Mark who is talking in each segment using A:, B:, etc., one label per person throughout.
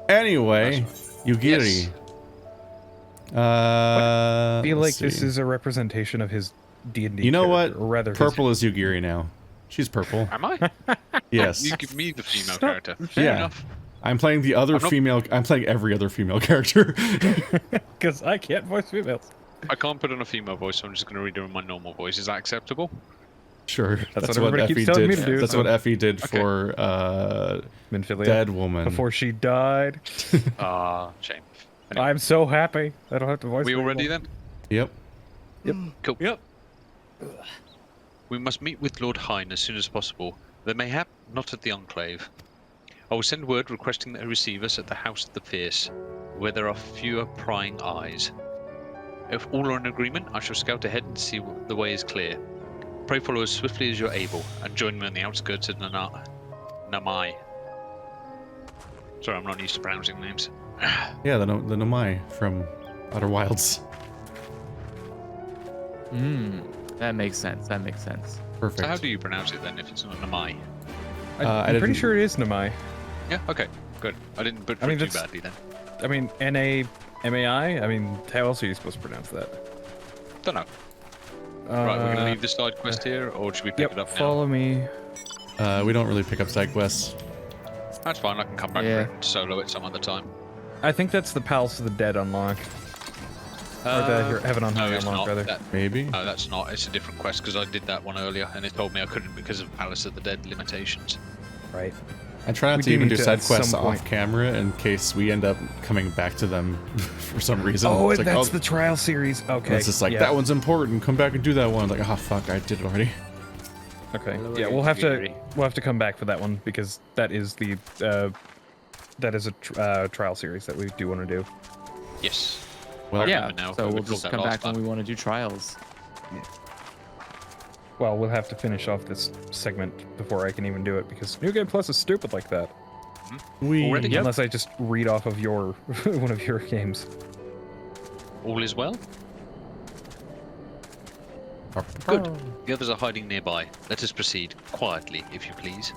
A: Anyway, Yugiri.
B: Yes.
C: I feel like this
A: see.
C: is a representation of his D&D.
A: You know what?
C: Or rather,
A: Purple is Yugiri now. She's purple.
B: Am I?
A: Yes.
B: You give me the female character. Fair
A: Yeah.
B: enough.
A: I'm playing the other female. I'm playing every other female character.
C: because I can't voice females.
B: I can't put on a female voice, so I'm just going to read her in my normal voice. Is that acceptable?
A: Sure.
C: That's what everybody keeps telling me to do.
A: That's what Effie did
B: Okay.
A: for
C: Minfilia.
A: Dead Woman.
C: Before she died.
B: Shame. Anyway.
C: I'm so happy. I don't have to voice
B: We
C: her
B: all ready
C: anymore.
B: then?
A: Yep.
B: Cool.
C: Yep.
B: We must meet with Lord Hine as soon as possible, though mayhap not at the Enclave. I will send word requesting that he receive us at the House of the Fierce, where there are fewer prying eyes. If all are in agreement, I shall scout ahead and see the way is clear. Pray follow as swiftly as you're able, and join me on the outskirts of Namai. Sorry, I'm not used to pronouncing names.
A: Yeah, the Nomai from Outer Wilds.
D: That makes sense. That makes sense.
A: Perfect.
B: So how do you pronounce it then if it's not Namai?
C: I'm pretty sure it is Namai.
B: Yeah, okay, good. I didn't butcher it too badly then.
C: I mean, N-A-M-A-I? I mean, how else are you supposed to pronounce that?
B: Don't know. Right, we're going to leave the side quest here, or should we pick it up now?
C: Follow me.
A: We don't really pick up side quests.
B: That's fine, I can come back
D: Yeah.
B: and solo it some other time.
C: I think that's the Palace of the Dead unlock. Or the Heaven on High
B: no, it's
C: unlock,
B: not.
C: rather.
A: Maybe.
B: No, that's not. It's a different quest, because I did that one earlier, and it told me I couldn't because of Palace of the Dead limitations.
C: Right.
A: I try not
C: We
A: to
C: do
A: even
C: need
A: do
C: to
A: side
C: at
A: quests
C: some point.
A: off camera in case we end up coming back to them for some reason.
C: Oh,
A: It's
C: and
A: like,
C: that's the trial series. Okay.
A: it's just like,
C: yeah.
A: that one's important. Come back and do that one. Like, oh, fuck, I did it already.
C: Okay. Yeah, we'll have to come back for that one because that is the trial series that we do want to do.
B: Yes.
A: Well,
D: Yeah.
B: now,
D: So
B: we
D: we'll
B: talked
D: just
B: that
D: come
B: last
D: back when
B: time.
D: we want to do trials.
C: Well, we'll have to finish off this segment before I can even do it because New Game Plus is stupid like that.
B: Already? Yep.
C: Unless I just read off of your one of your games.
B: All is well? Good. The others are hiding nearby. Let us proceed. Quietly, if you please.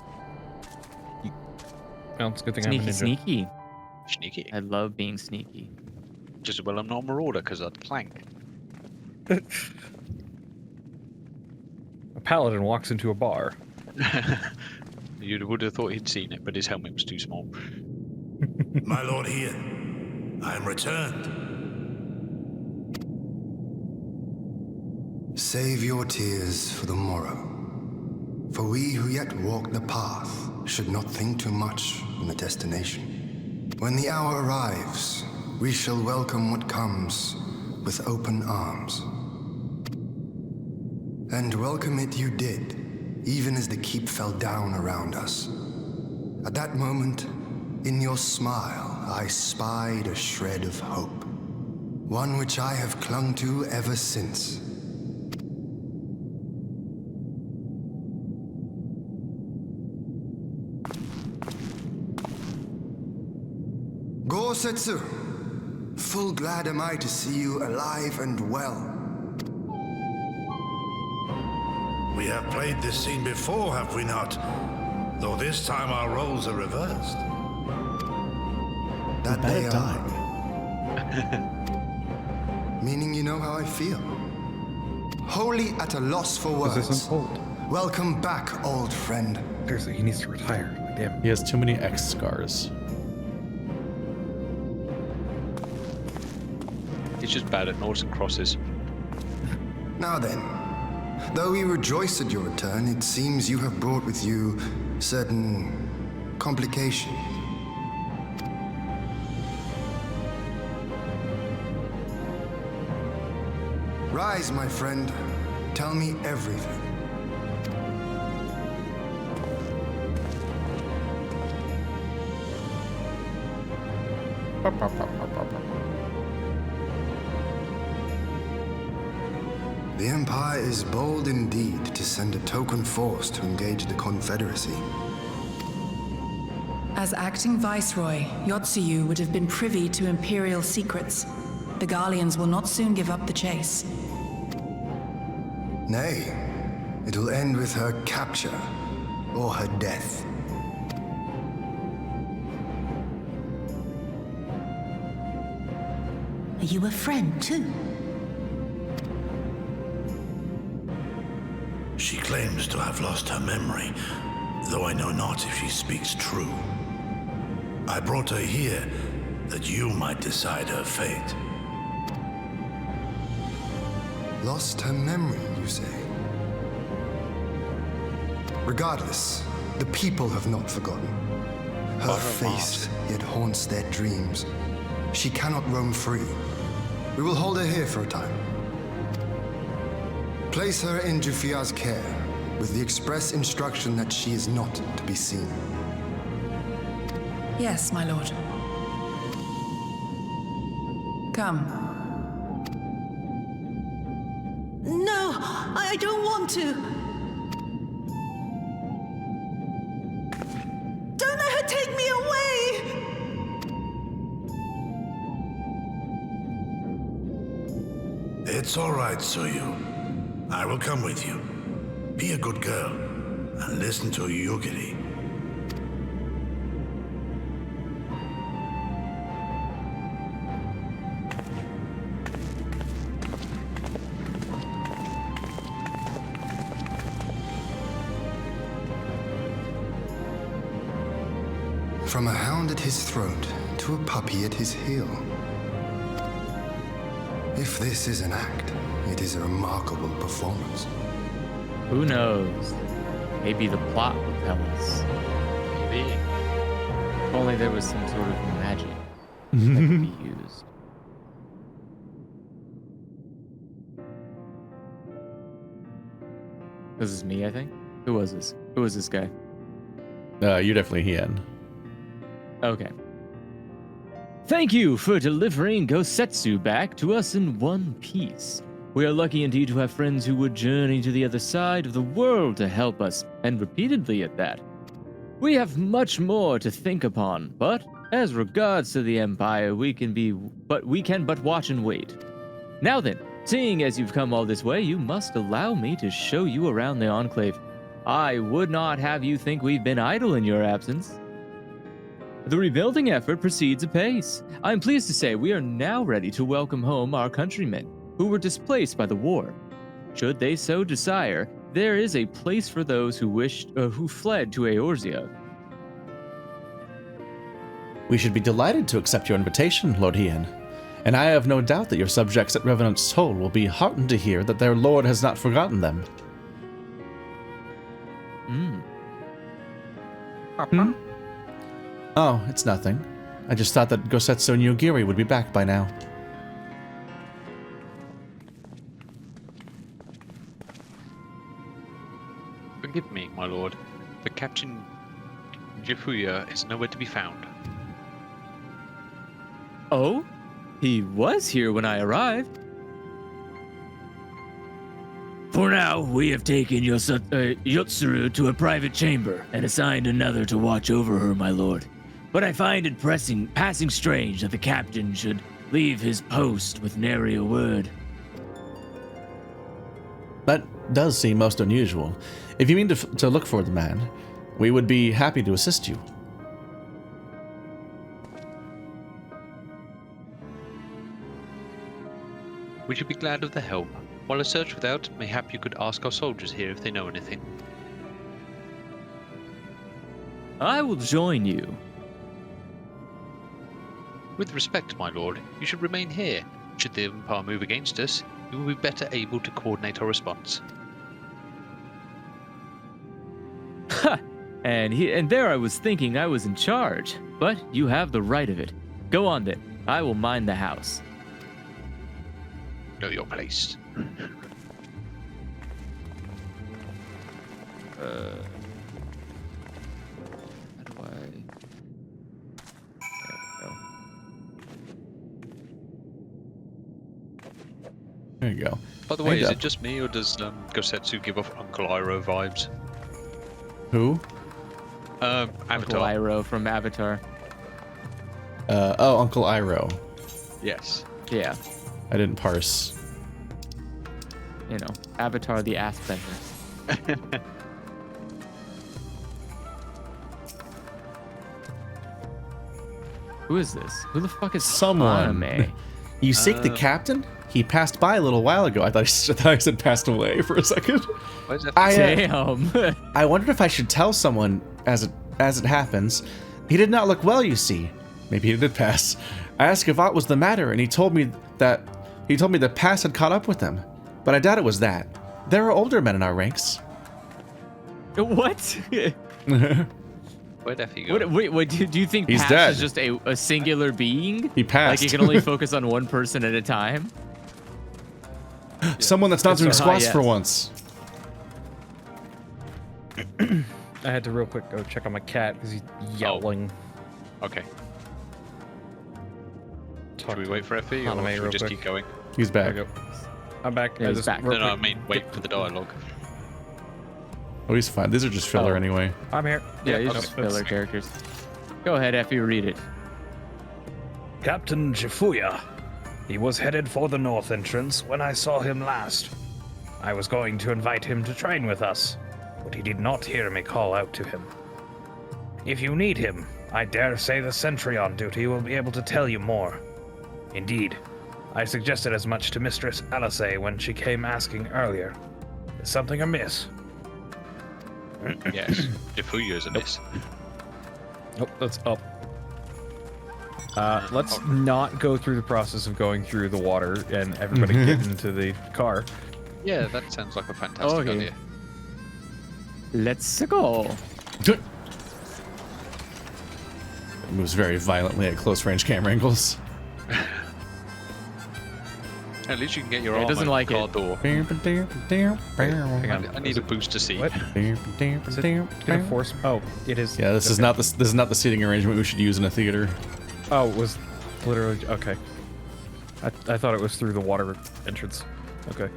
C: Well, it's a good thing I'm a
D: Sneaky,
C: ninja.
D: sneaky.
B: Sneaky.
D: I love being sneaky.
B: Just as well I'm not a marauder, because I'd clank.
C: A paladin walks into a bar.
B: You would have thought he'd seen it, but his helmet was too small.
E: My lord here, I am returned.
F: Save your tears for the morrow. For we who yet walk the path should not think too much on the destination. When the hour arrives, we shall welcome what comes with open arms. And welcome it you did, even as the keep fell down around us. At that moment, in your smile, I spied a shred of hope. One which I have clung to ever since. Gosetsu, full glad am I to see you alive and well.
E: We have played this scene before, have we not? Though this time our roles are reversed.
F: That they are. Meaning you know how I feel. Wholly at a loss for
C: Is this
F: words.
C: unfold?
F: Welcome back, old friend.
C: Seriously, he needs to retire. Damn.
A: He has too many X scars.
B: He's just bad at noughts and crosses.
F: Now then, though we rejoice at your return, it seems you have brought with you certain complications. Rise, my friend. Tell me everything. The Empire is bold indeed to send a token force to engage the Confederacy.
G: As acting viceroy, Yotsuyu would have been privy to Imperial secrets. The Garleans will not soon give up the chase.
F: Nay, it will end with her capture or her death.
H: Are you a friend too?
E: She claims to have lost her memory, though I know not if she speaks true. I brought her here that you might decide her fate.
F: Lost her memory, you say? Regardless, the people have not forgotten. Her face yet haunts their dreams. She cannot roam free. We will hold her here for a time. Place her in Jufia's care, with the express instruction that she is not to be seen.
G: Yes, my lord. Come.
H: No, I don't want to. Don't let her take me away!
E: It's all right, Suyu. I will come with you. Be a good girl and listen to Yugiri.
F: From a hound at his throat to a puppy at his heel. If this is an act, it is a remarkable performance.
D: Who knows? Maybe the plot will tell us.
B: Maybe.
D: If only there was some sort of magic that could be used. This is me, I think. Who was this? Who was this guy?
A: You're definitely Hien.
D: Okay. Thank you for delivering Gosetsu back to us in one piece. We are lucky indeed to have friends who would journey to the other side of the world to help us, and repeatedly at that. We have much more to think upon, but as regards to the Empire, we can but watch and wait. Now then, seeing as you've come all this way, you must allow me to show you around the Enclave. I would not have you think we've been idle in your absence. The rebuilding effort proceeds apace. I'm pleased to say we are now ready to welcome home our countrymen who were displaced by the war. Should they so desire, there is a place for those who fled to Eorzea.
A: We should be delighted to accept your invitation, Lord Hien. And I have no doubt that your subjects at Revenant's Toll will be heartened to hear that their lord has not forgotten them. Oh, it's nothing. I just thought that Gosetsu and Yugiri would be back by now.
B: Forgive me, my lord, but Captain Jifuya is nowhere to be found.
D: Oh? He was here when I arrived.
I: For now, we have taken Yotsuru to a private chamber and assigned another to watch over her, my lord. But I find it passing strange that the captain should leave his post with nary a word.
A: That does seem most unusual. If you mean to look for the man, we would be happy to assist you.
B: We should be glad of the help. While a search without, mayhap you could ask our soldiers here if they know anything.
D: I will join you.
B: With respect, my lord, you should remain here. Should the Empire move against us, you will be better able to coordinate our response.
D: Ha! And there I was thinking I was in charge. But you have the right of it. Go on then. I will mind the house.
B: Know your place.
D: How do I...
A: There you go.
B: By the way,
A: Hey,
B: is
A: Duff.
B: it just me, or does Gosetsu give off Uncle Iroh vibes?
A: Who?
D: Uncle
B: Avatar.
D: Iroh from Avatar.
A: Uncle Iroh.
B: Yes.
D: Yeah.
A: I didn't parse.
D: You know, Avatar the Ass Bender. Who is this? Who the fuck is
A: Someone.
D: Anime?
A: You seek the captain? He passed by a little while ago. I thought he said passed away for a second.
B: Why is that?
D: Damn.
A: I wondered if I should tell someone as it happens. He did not look well, you see. Maybe he did pass. I asked if aught was the matter, and he told me the past had caught up with him. But I doubt it was that. There are older men in our ranks.
D: What?
B: Where'd Effie go?
D: Wait, do you think
A: He's
D: Pass
A: dead.
D: is just a singular being?
A: He passed.
D: Like you can only focus on one person at a time?
A: Someone that's not doing squats
D: yes.
A: for once.
C: I had to real quick go check on my cat because he's yowling.
B: Okay.
C: Talk
B: Should we
C: to
B: wait for Effie, or
C: Haname
B: should we
C: real
B: just
C: quick.
B: keep going?
A: He's back.
C: There we go. I'm back.
D: Yeah,
C: I
D: he's
C: just
D: back.
C: real
B: No, I
C: quick-
B: mean wait for the dialogue.
A: Oh, he's fine. These are just filler
D: Oh.
A: anyway.
C: I'm here.
D: Yeah,
C: Yep,
D: you're
C: okay,
D: just
C: that's-
D: filler characters. Go ahead, Effie, read it.
C: Captain Jifuya. He was headed for the north entrance when I saw him last. I was going to invite him to train with us, but he did not hear me call out to him. If you need him, I dare say the sentry on duty will be able to tell you more. Indeed, I suggested as much to Mistress Alice when she came asking earlier. Is something amiss?
B: Yes. Jifuya's a miss.
C: Nope, that's up. Let's not go through the process of going through the water and everybody get into the car.
B: Yeah, that sounds like a fantastic
D: Okay.
B: idea.
D: Let's go.
A: It moves very violently at close range camera angles.
B: At least you can get your
D: Yeah, it
B: arm
D: doesn't
B: open
D: like
B: the car
D: it.
B: door.
C: Hang on.
B: I need a boost to see.
C: What? Is it gonna force? Oh, it is.
A: Yeah, this is not the seating arrangement we should use in a theater.
C: Oh, it was literally okay. I thought it was through the water entrance. Okay.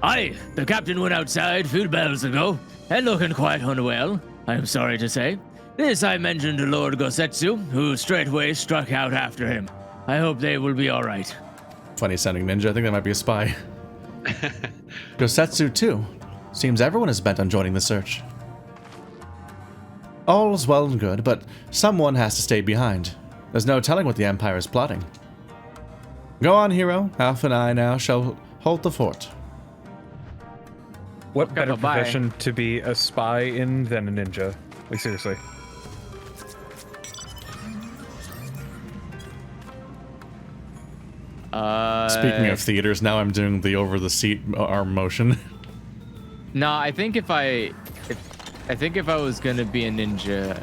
I: Aye, the captain went outside a few bells ago, and looking quite unwell, I am sorry to say. This I mentioned to Lord Gosetsu, who straightway struck out after him. I hope they will be all right.
A: Funny sounding ninja. I think that might be a spy. Gosetsu too. Seems everyone is bent on joining the search. All is well and good, but someone has to stay behind. There's no telling what the Empire is plotting. Go on, hero. Alpha and I now shall hold the fort.
C: What better
D: bye-bye.
C: profession to be a spy in than a ninja? Like seriously.
A: Speaking of theaters, now I'm doing the over the seat arm motion.
D: No, I think if I was gonna be a ninja.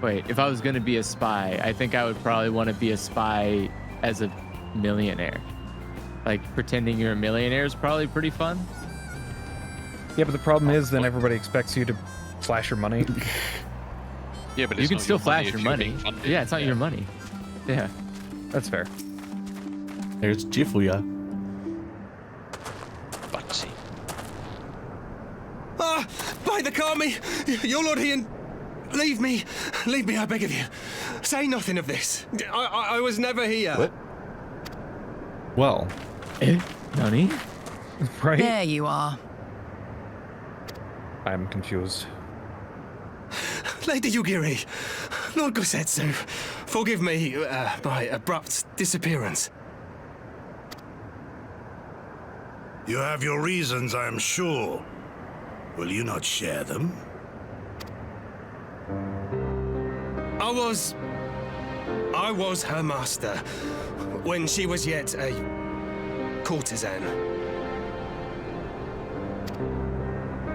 D: Wait, if I was gonna be a spy, I think I would probably want to be a spy as a millionaire. Like pretending you're a millionaire is probably pretty fun.
C: Yeah, but the problem is then everybody expects you to flash your money.
B: Yeah, but
D: You
B: it's
D: can
B: not
D: still
B: your money
D: flash
B: if
D: your
B: you're
D: money.
B: being funded.
D: Yeah, it's not your money. Yeah.
C: That's fair.
A: There's Jifuya.
B: Butsy.
J: Ah! By the Kami! Your Lord Ian! Leave me! Leave me, I beg of you. Say nothing of this. I was never here.
A: What? Well,
D: Nani?
C: Right?
G: There you are.
C: I'm confused.
J: Lady Yugiri, Lord Gosetsu, forgive me my abrupt disappearance.
E: You have your reasons, I am sure. Will you not share them?
J: I was her master when she was yet a courtesan.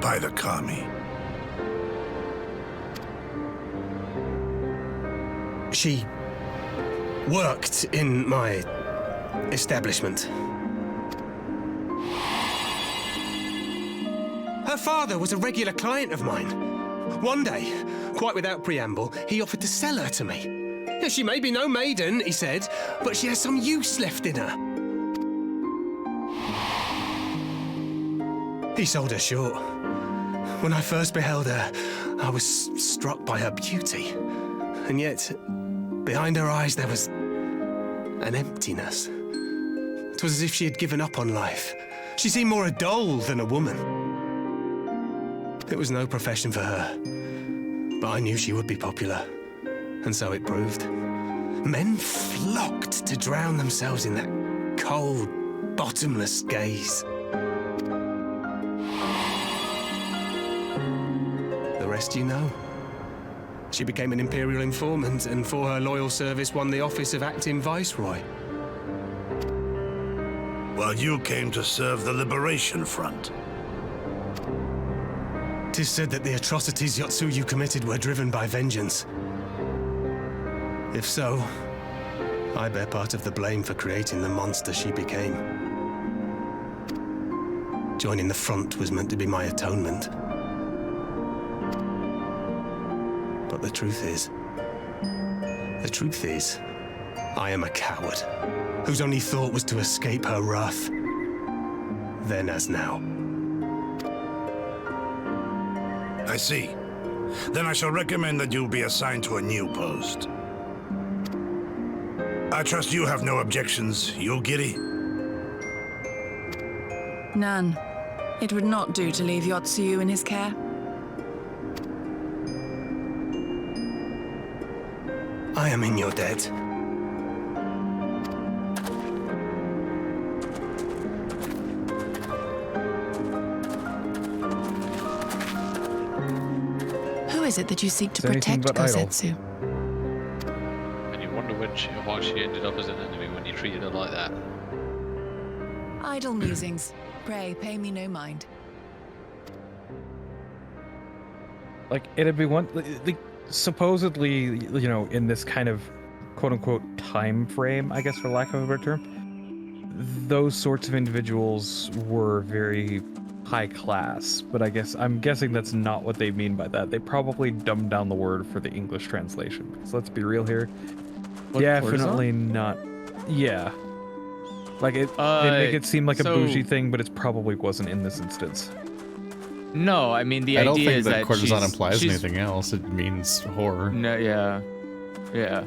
E: By the Kami.
J: She worked in my establishment. Her father was a regular client of mine. One day, quite without preamble, he offered to sell her to me. Yeah, she may be no maiden, he said, but she has some use left in her. He sold her short. When I first beheld her, I was struck by her beauty. And yet, behind her eyes there was an emptiness. It was as if she had given up on life. She seemed more a doll than a woman. It was no profession for her, but I knew she would be popular, and so it proved. Men flocked to drown themselves in that cold, bottomless gaze. The rest you know. She became an Imperial informant and for her loyal service won the office of acting Viceroy.
E: While you came to serve the Liberation Front.
J: 'Tis said that the atrocities Yotsuyu committed were driven by vengeance. If so, I bear part of the blame for creating the monster she became. Joining the front was meant to be my atonement. But the truth is, I am a coward, whose only thought was to escape her wrath, then as now.
E: I see. Then I shall recommend that you be assigned to a new post. I trust you have no objections, Yogiri?
G: None. It would not do to leave Yotsuyu in his care.
J: I am in your debt.
G: Who is it that you seek to
C: It's anything
G: protect,
C: but idle.
G: Kosetsu?
B: And you wonder why she ended up as an enemy when you treated her like that.
G: Idle musings. Pray, pay me no mind.
C: Like, it'd be one... Like, supposedly, you know, in this kind of quote-unquote time frame, I guess for lack of a better term, those sorts of individuals were very high class, but I'm guessing that's not what they mean by that. They probably dumbed down the word for the English translation, because let's be real here.
D: What,
C: Definitely not. Yeah. Like, they make it seem like a bougie thing, but it probably wasn't in this instance.
D: No, I mean, the
A: I don't
D: idea
A: think
D: is
A: that
D: that
A: courtesan implies
D: she's-
A: anything else. It means horror.
D: No, yeah. Yeah.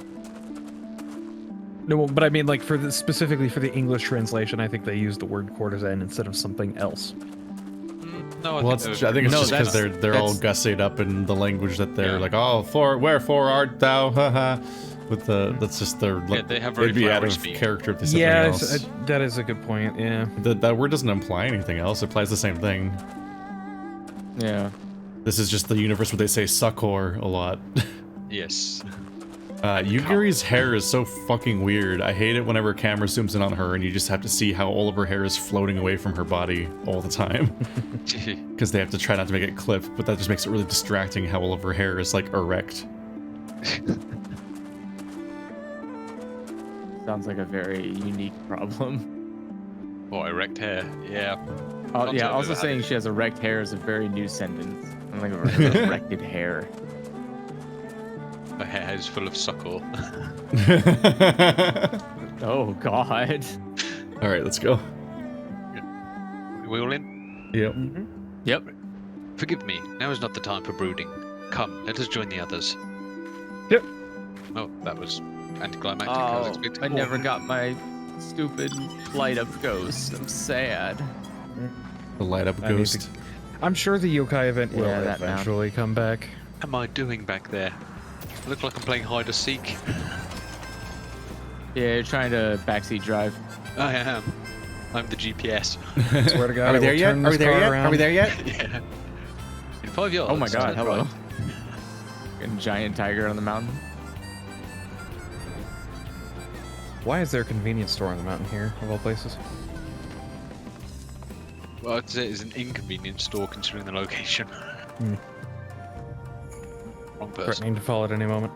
C: No, but I mean, like, specifically for the English translation, I think they used the word courtesan instead of something else.
B: No,
A: Well, I think it's
D: No,
A: just because they're all
D: that's-
A: gussied up in the language that they're
B: Yeah.
A: like, oh, wherefore art thou? Haha. With that's just their.
B: they have very
A: it'd be out
B: flowery
A: of
B: speak.
A: character if they said
C: Yeah,
A: something else.
C: that is a good point, yeah.
A: That word doesn't imply anything else. It implies the same thing.
D: Yeah.
A: This is just the universe where they say succor a lot.
B: Yes.
A: Yugiri's hair is so fucking weird. I hate it whenever a camera zooms in on her and you just have to see how all of her hair is floating away from her body all the time. Because they have to try not to make it clip, but that just makes it really distracting how all of her hair is like erect.
D: Sounds like a very unique problem.
B: Or erect hair. Yeah.
D: Oh,
B: Not
D: yeah,
B: to
D: also
B: overlap.
D: saying she has erect hair is a very new sentence. I'm like, erected hair.
B: Her hair is full of suckle.
D: Oh, God.
A: All right, let's go.
B: We all in?
A: Yep.
D: Yep.
B: Forgive me, now is not the time for brooding. Come, let us join the others.
C: Yep.
B: Oh, that was anticlimactic. I was
D: Oh,
B: expecting
D: I
B: more.
D: never got my stupid light up ghost. I'm sad.
A: The light up
C: I need
A: ghost.
C: to- I'm sure the yokai event will
D: Yeah, that now.
C: eventually come back.
B: What am I doing back there? I look like I'm playing hide or seek.
D: Yeah, you're trying to backseat drive.
B: I am. I'm the GPS.
C: Swear to God,
A: Are we
C: I
A: there
C: will
A: yet?
C: turn
A: Are we
C: this
A: there
C: car
A: yet?
C: around.
A: Are we there yet?
B: Yeah. In 5 yards.
D: Oh my God,
B: that's
D: hello.
B: right.
D: A giant tiger on the mountain.
C: Why is there a convenience store on the mountain here, of all places?
B: Well, I'd say it's an inconvenience store considering the location. Wrong person.
C: Threatening to fall at any moment.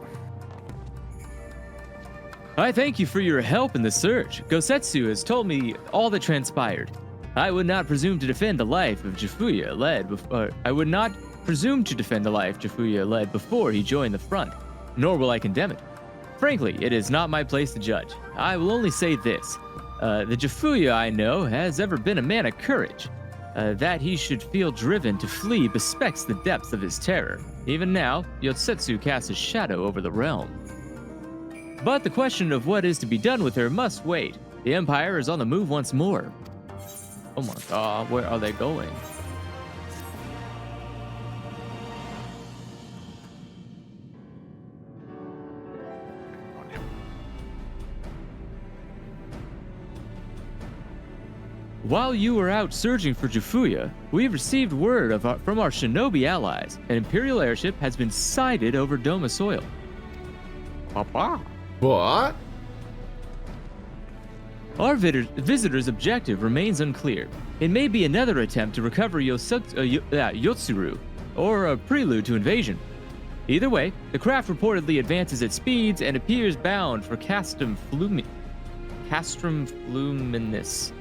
D: I thank you for your help in the search. Gosetsu has told me all that transpired. I would not presume to defend the life of Jifuya led before he joined the front, nor will I condemn it. Frankly, it is not my place to judge. I will only say this. The Jifuya I know has ever been a man of courage. That he should feel driven to flee bespects the depths of his terror. Even now, Yotsetsu casts a shadow over the realm. But the question of what is to be done with her must wait. The Empire is on the move once more. Oh my God, where are they going? While you were out searching for Jufuya, we've received word from our shinobi allies. An Imperial airship has been sighted over Doma soil. Papa.
A: What?
D: Our visitor's objective remains unclear. It may be another attempt to recover Yotsuru, or a prelude to invasion. Either way, the craft reportedly advances at speeds and appears bound for Castrum Fluminis.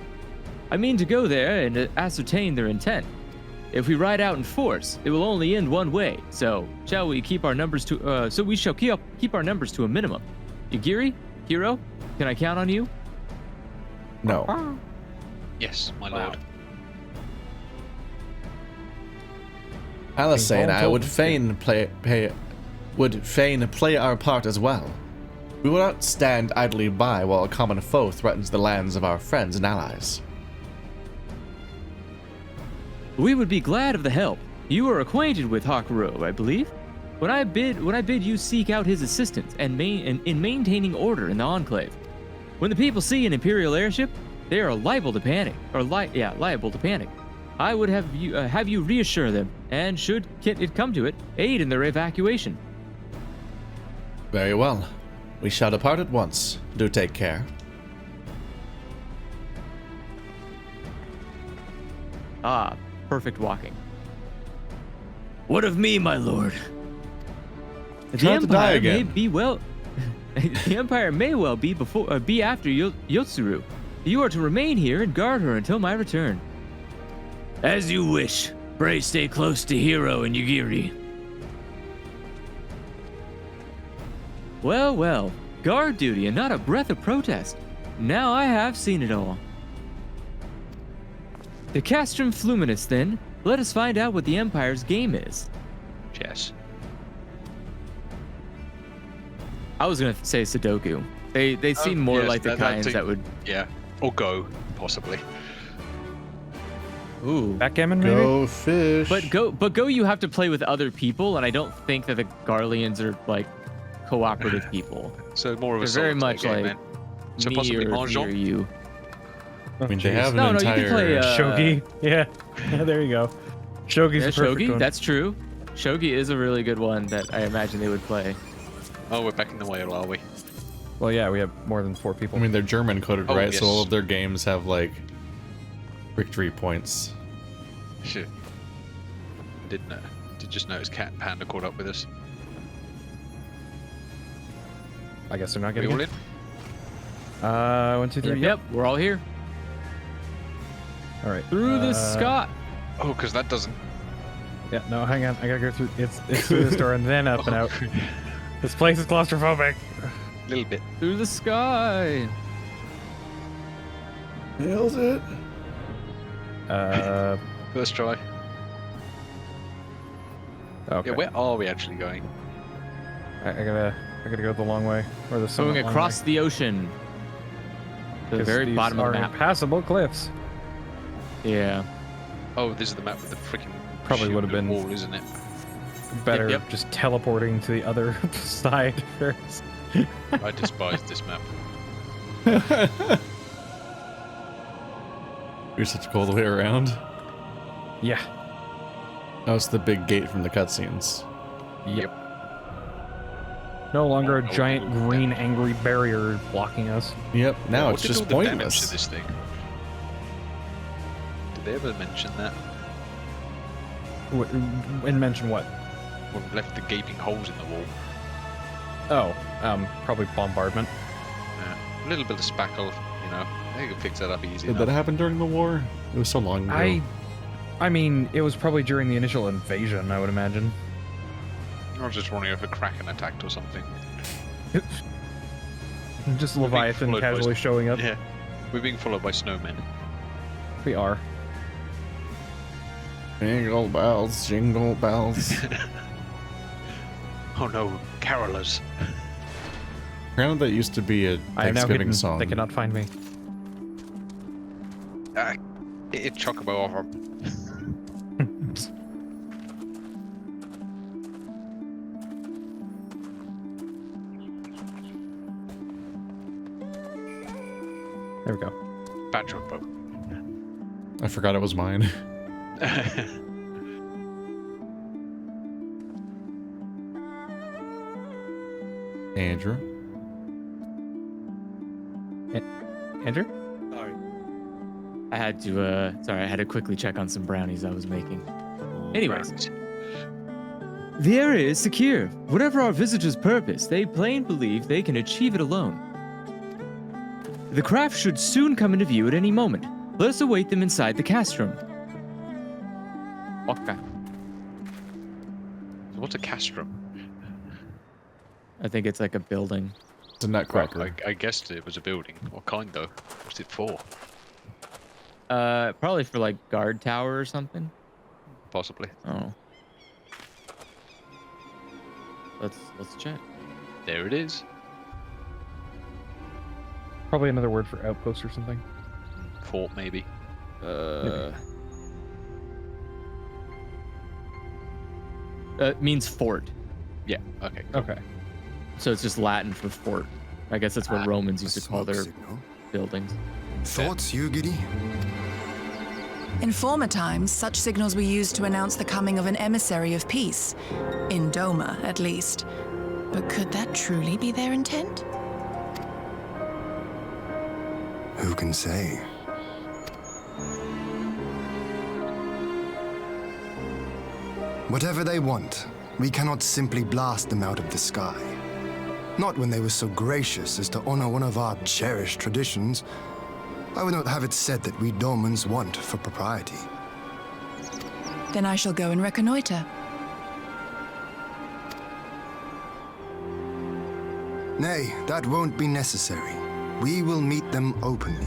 D: I mean to go there and ascertain their intent. If we ride out in force, it will only end one way. So, shall we keep our numbers to? We shall keep our numbers to a minimum. Yagiri, Hiro, can I count on you?
A: No.
B: Yes, my lord.
A: Alice and I would fain play our part as well. We will not stand idly by while a common foe threatens the lands of our friends and allies.
D: We would be glad of the help. You are acquainted with Hakuro, I believe. When I bid you seek out his assistance in maintaining order in the Enclave. When the people see an Imperial airship, they are liable to panic. I would have you reassure them, and should it come to it, aid in their evacuation.
A: Very well. We shall depart at once. Do take care.
D: Ah, perfect walking.
I: What of me, my lord?
D: The Empire may be well. The Empire may well be after Yotsuru. You are to remain here and guard her until my return.
I: As you wish. Pray stay close to Hiro and Yugiri.
D: Well. Guard duty and not a breath of protest. Now I have seen it all. The Castrum Fluminis, then. Let us find out what the Empire's game is.
B: Chess.
D: I was gonna say Sudoku. They seem more like the kinds that would.
B: Yeah. Or Go, possibly.
D: Ooh.
C: Backgammon, maybe?
A: Go fish.
D: But Go you have to play with other people, and I don't think that the Garleans are like cooperative people.
B: So more of a
D: They're very much
B: game,
D: like
B: then. So
D: me
B: possibly
D: or
B: Mahjong?
D: you.
A: I mean, they have an
D: No,
A: entire...
D: you can play
C: Shogi. Yeah, there you go. Shogi's
D: Yeah,
C: the perfect
D: Shogi.
C: one.
D: That's true. Shogi is a really good one that I imagine they would play.
B: Oh, we're back in the whale, are we?
C: Well, yeah, we have more than 4 people.
A: I mean, they're German coded,
B: Oh,
A: right?
B: yes.
A: So all of their games have, like, victory points.
B: Shit. Did just notice Cat and Panda caught up with us.
C: I guess they're not
B: We
C: getting
B: all
C: it.
B: in?
C: 1, 2, 3.
D: Yep, we're all here.
C: All right.
D: Through the sky.
B: Oh, because that doesn't...
C: Yeah, no, hang on. I gotta go through. It's through this door and then up and out. This place is claustrophobic.
B: A little bit.
D: Through the sky.
A: Nails it.
B: First try.
C: Okay.
B: Yeah, where are we actually going?
C: I gotta go the long way, or the
D: Going across the ocean. To the very bottom of the map.
C: Impassable cliffs.
D: Yeah.
B: Oh, this is the map with the freaking
C: Probably would have been
B: wall, isn't it?
C: better
D: Yep.
C: just teleporting to the other side first.
B: I despise this map.
A: You're such a cool way around.
C: Yeah.
A: That was the big gate from the cutscenes.
C: Yep. No longer a
B: Oh,
C: giant
B: no.
C: green angry barrier blocking us.
A: Yep, now
B: What
A: it's
B: did
A: just
B: all the damage
A: pointless.
B: to this thing? Did they ever mention that?
C: And mention what?
B: Or left the gaping holes in the wall?
C: Oh, probably bombardment.
B: A little bit of spackle, you know. They could fix that up easy
A: Did that
B: enough.
A: happen during the war? It was so long ago.
C: I mean, it was probably during the initial invasion, I would imagine.
B: I was just wondering if a Kraken attacked or something.
C: Just
B: We're being
C: Leviathan
B: followed by
C: casually showing up.
B: Yeah. We're being followed by snowmen.
C: We are.
A: Jingle bells, jingle bells.
B: Oh no, carolers.
A: Apparently that used to be a
C: I am now
A: Thanksgiving
C: hidden.
A: song.
C: They cannot find me.
B: It chocobo over.
C: There we go.
B: Bad chocobo.
A: I forgot it was mine. Andrew?
D: Andrew? Sorry. I had to quickly check on some brownies I was making. Anyways.
B: Right.
D: The area is secure. Whatever our visitors' purpose, they plain believe they can achieve it alone. The craft should soon come into view at any moment. Let us await them inside the cast room. Okay.
B: What's a castrum?
D: I think it's like a building.
A: It's a nutcracker.
B: I guessed it was a building. What kind though? What's it for?
D: Probably for like guard tower or something.
B: Possibly.
D: Oh. Let's check.
B: There it is.
K: Probably another word for outpost or something.
B: Fort maybe.
D: It means fort.
B: Yeah. Okay. Cool.
K: Okay.
D: So it's just Latin for fort. I guess that's what Romans used to call their
F: Signal.
D: buildings.
F: Thoughts, Yugiri?
G: In former times, such signals were used to announce the coming of an emissary of peace. In Doma, at least. But could that truly be their intent?
F: Who can say? Whatever they want, we cannot simply blast them out of the sky. Not when they were so gracious as to honor one of our cherished traditions. I would not have it said that we Domans want for propriety.
G: Then I shall go and reconnoiter.
F: Nay, that won't be necessary. We will meet them openly.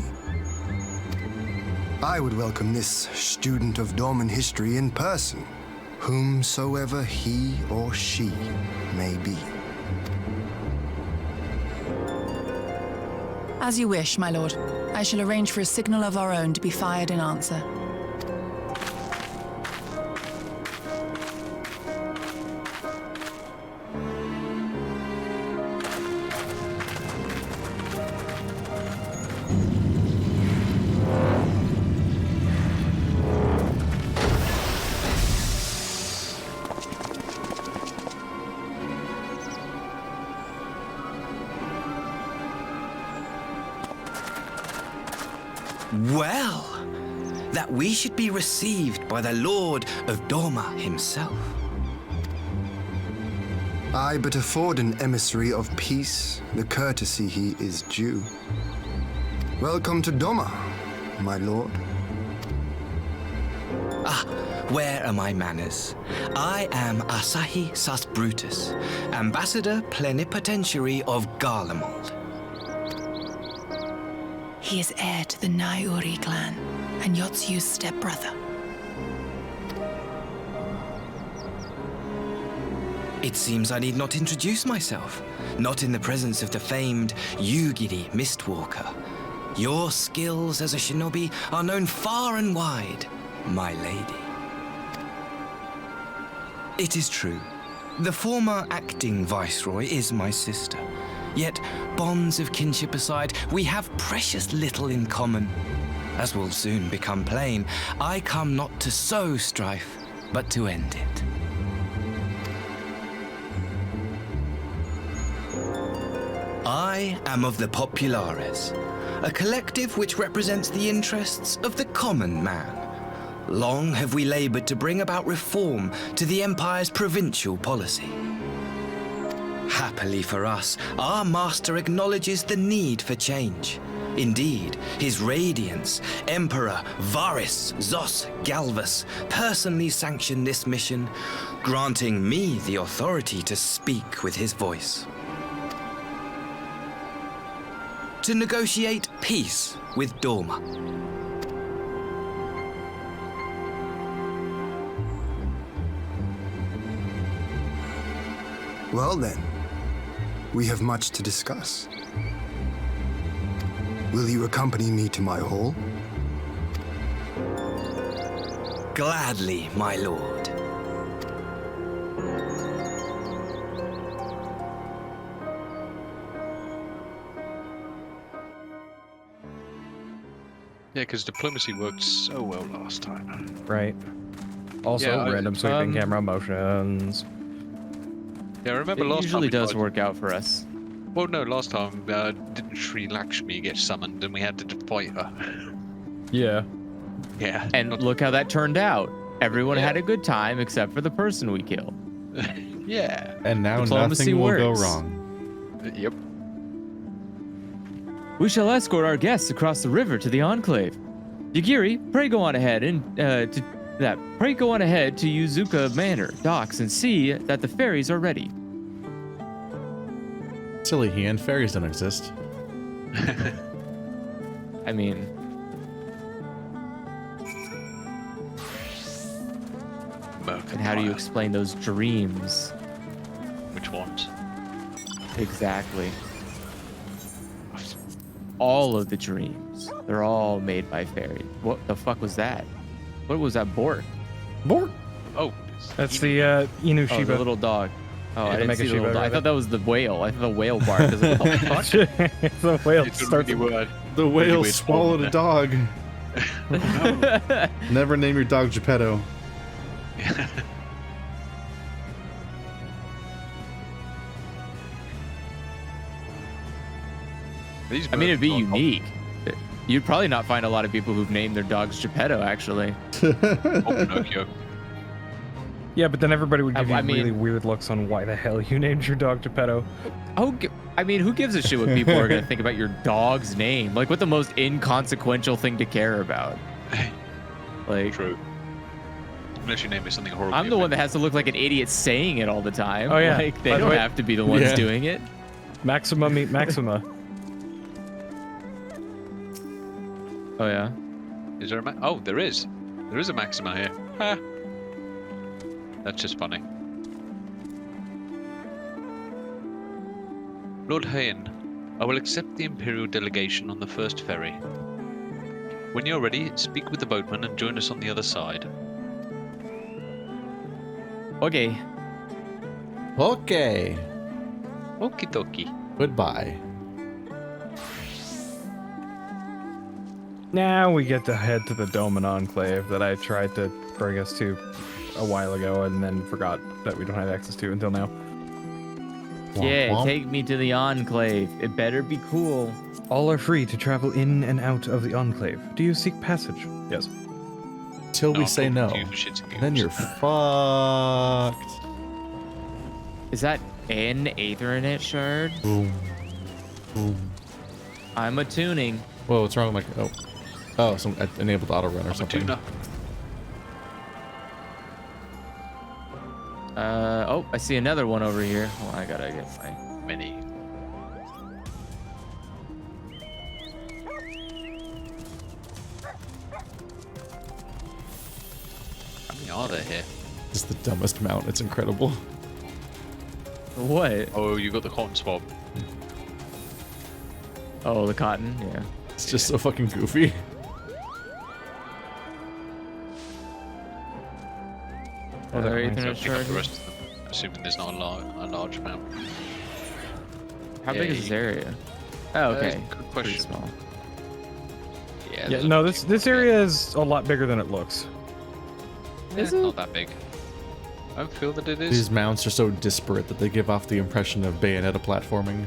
F: I would welcome this student of Dorman history in person, whomsoever he or she may be.
G: As you wish, my lord. I shall arrange for a signal of our own to be fired in answer.
L: Well, that we should be received by the Lord of Doma himself.
F: I but afford an emissary of peace the courtesy he is due. Welcome to Doma, my lord.
L: Ah, where are my manners? I am Asahi Sas Brutus, ambassador plenipotentiary of Garlemald.
G: He is heir to the Naiuri clan and Yotsu's stepbrother.
L: It seems I need not introduce myself, not in the presence of the famed Yugiri Mistwalker. Your skills as a shinobi are known far and wide, my lady. It is true, the former acting viceroy is my sister. Yet, bonds of kinship aside, we have precious little in common. As will soon become plain, I come not to sow strife, but to end it. I am of the Populares, a collective which represents the interests of the common man. Long have we labored to bring about reform to the Empire's provincial policy. Happily for us, our master acknowledges the need for change. Indeed, His Radiance, Emperor Varys Zos Galvus, personally sanctioned this mission, granting me the authority to speak with his voice. To negotiate peace with Doma.
F: Well then, we have much to discuss. Will you accompany me to my hall?
L: Gladly, my lord.
B: Yeah, because diplomacy worked so well last time.
K: Right. Also,
B: Yeah,
K: random sweeping camera motions.
B: Yeah, I remember last time.
D: It usually
B: we
D: does
B: tried-
D: work out for us.
B: Well, no, last time didn't Sri Lakshmi get summoned and we had to fight her?
K: Yeah.
B: Yeah.
D: And look how that turned out. Everyone
B: Yeah.
D: had a good time except for the person we killed.
B: Yeah.
A: And now
D: Diplomacy
A: nothing will go
D: works.
A: wrong.
B: Yep.
D: We shall escort our guests across the river to the Enclave. Yagiri, pray go on ahead to Yuzuka Manor docks and see that the ferries are ready.
A: Silly Heian, fairies don't exist.
D: I mean, and how do you explain those dreams?
B: Which ones?
D: Exactly. All of the dreams. They're all made by fairies. What the fuck was that? What was that, Bork?
A: Bork?
B: Oh.
K: That's the Inu
D: Oh,
K: Shiba.
D: the little dog. Oh,
K: Yeah,
D: I
K: the
D: didn't
K: Mega
D: see the little
K: Shiba,
D: dog. I
K: rather.
D: thought that was the whale. I thought the whale barked. I was like, what the fuck?
K: It's the whale
B: It's a
K: starts.
B: really word.
A: The whale
B: weird
A: swallowed a dog. Never name your dog Geppetto.
D: I mean, it'd be unique. You'd probably not find a lot of people who've named their dogs Geppetto, actually.
B: Pinocchio.
K: Yeah, but then everybody would give you
D: I mean-
K: really weird looks on why the hell you named your dog Geppetto.
D: I mean, who gives a shit what people are going to think about your dog's name? Like, what the most inconsequential thing to care about? Like,
B: True. Unless you name it something horrible.
D: I'm the one that has to look like an idiot saying it all the time.
K: Oh, yeah.
D: Like, they
K: By the
D: don't
K: way-
D: have to be the ones
A: Yeah.
D: doing it.
K: Maxima meet Maxima.
D: Oh, yeah?
B: Is there a Oh, there is. There is a Maxima here. Ha. That's just funny. Lord Heian, I will accept the Imperial delegation on the first ferry. When you're ready, speak with the boatman and join us on the other side.
D: Okay.
A: Okay.
B: Okie dokie.
A: Goodbye.
K: Now we get to head to the Doman Enclave that I tried to bring us to a while ago and then forgot that we don't have access to until now.
D: Yeah,
A: womp.
D: take me to the Enclave. It better be cool.
K: All are free to travel in and out of the Enclave. Do you seek passage? Yes.
A: Till we
B: No,
A: say
B: I'm
A: no.
B: talking to you for shits and
A: And then you're
B: giggles.
A: fucked.
D: Is that an Aethernet shard?
A: Boom. Boom.
D: I'm attuning.
A: Whoa, what's wrong with my... Oh. Oh, so I enabled auto run or
B: I'm a
A: something.
B: tuna.
D: Oh, I see another one over here. Oh, I gotta get my...
B: Many. How many are there here?
A: It's the dumbest mount. It's incredible.
D: What?
B: Oh, you got the cotton swab.
D: Oh, the cotton? Yeah.
A: It's just so fucking goofy.
K: Oh,
D: Another
K: that
D: Aethernet
K: reminds
B: Pick up
D: shard.
B: the rest of them, assuming there's not a large amount.
D: How
B: Yeah,
D: big is
B: you-
D: this area? Oh, okay.
B: good
D: Pretty
B: question.
D: small.
B: Yeah,
K: Yeah,
B: there's
K: no,
B: not
K: this area is a lot bigger than it looks.
B: It's not that big. I don't feel that it is.
A: These mounts are so disparate that they give off the impression of Bayonetta platforming.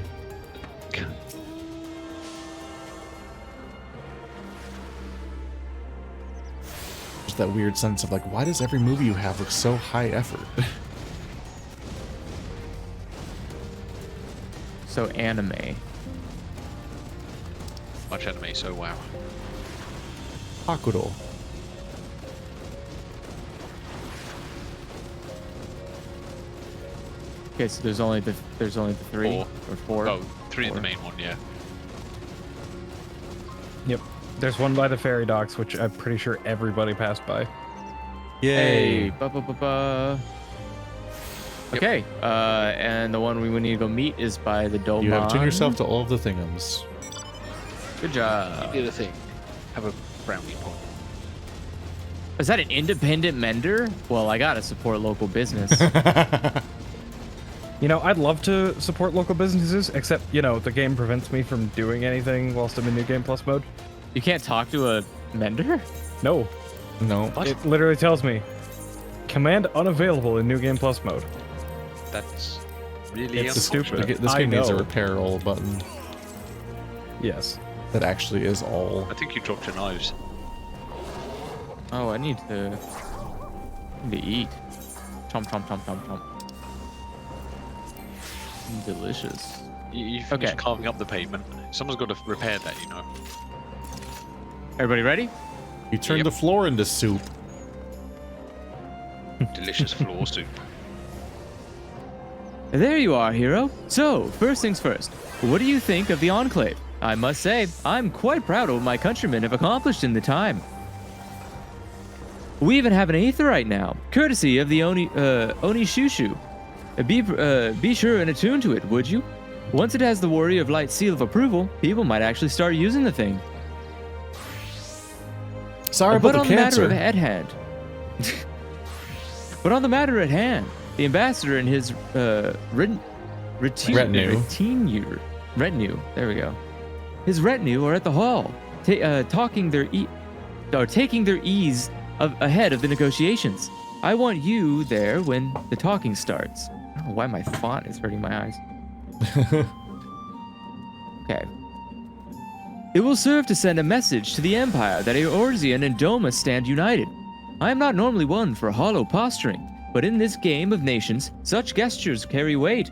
A: Just that weird sense of like, why does every movie you have look so high effort?
D: So anime.
B: Much anime, so wow.
A: Hakuro.
D: Okay, so there's only the three
B: Four.
D: or four.
B: Oh, three in the
D: Four.
B: main one, yeah.
K: Yep. There's one by the ferry docks, which I'm pretty sure everybody passed by.
D: Hey, ba ba ba ba. Okay, and the one we would need to go meet is by the Doman.
A: You have tuned yourself to all of the thingums.
D: Good job.
B: You did a thing. Have a brownie point.
D: Is that an independent mender? Well, I gotta support local business.
K: You know, I'd love to support local businesses, except, you know, the game prevents me from doing anything whilst I'm in New Game Plus mode.
D: You can't talk to a Mender?
K: No.
A: No.
K: It literally tells me, command unavailable in New Game Plus mode.
B: That's really
K: It's
B: unfortunate.
K: stupid.
A: This game needs a
K: know.
A: repair all button.
K: Yes.
A: That actually is all.
B: I think you dropped your knives.
D: Oh, I need to eat. Chomp, chomp, chomp, chomp, chomp. Delicious.
B: You finished
D: Okay.
B: carving up the pavement. Someone's got to repair that, you know.
D: Everybody ready?
A: You turned
B: Yep.
A: the floor into soup.
B: Delicious floor soup.
D: There you are, hero. So, first things first, what do you think of the Enclave? I must say, I'm quite proud of what my countrymen have accomplished in the time. We even have an aetherite now, courtesy of the Oni Shushu. Be sure and attune to it, would you? Once it has the Warrior of Light seal of approval, people might actually start using the thing.
A: Sorry
D: But
A: about
D: on
A: the
D: the matter
A: cancer.
D: at hand. But on the matter at hand, the ambassador and his retinue. There we go. His retinue are at the hall, taking their ease ahead of the negotiations. I want you there when the talking starts. I don't know why my font is hurting my eyes. Okay. It will serve to send a message to the Empire that Eorzea and Doma stand united. I am not normally one for hollow posturing, but in this game of nations, such gestures carry weight.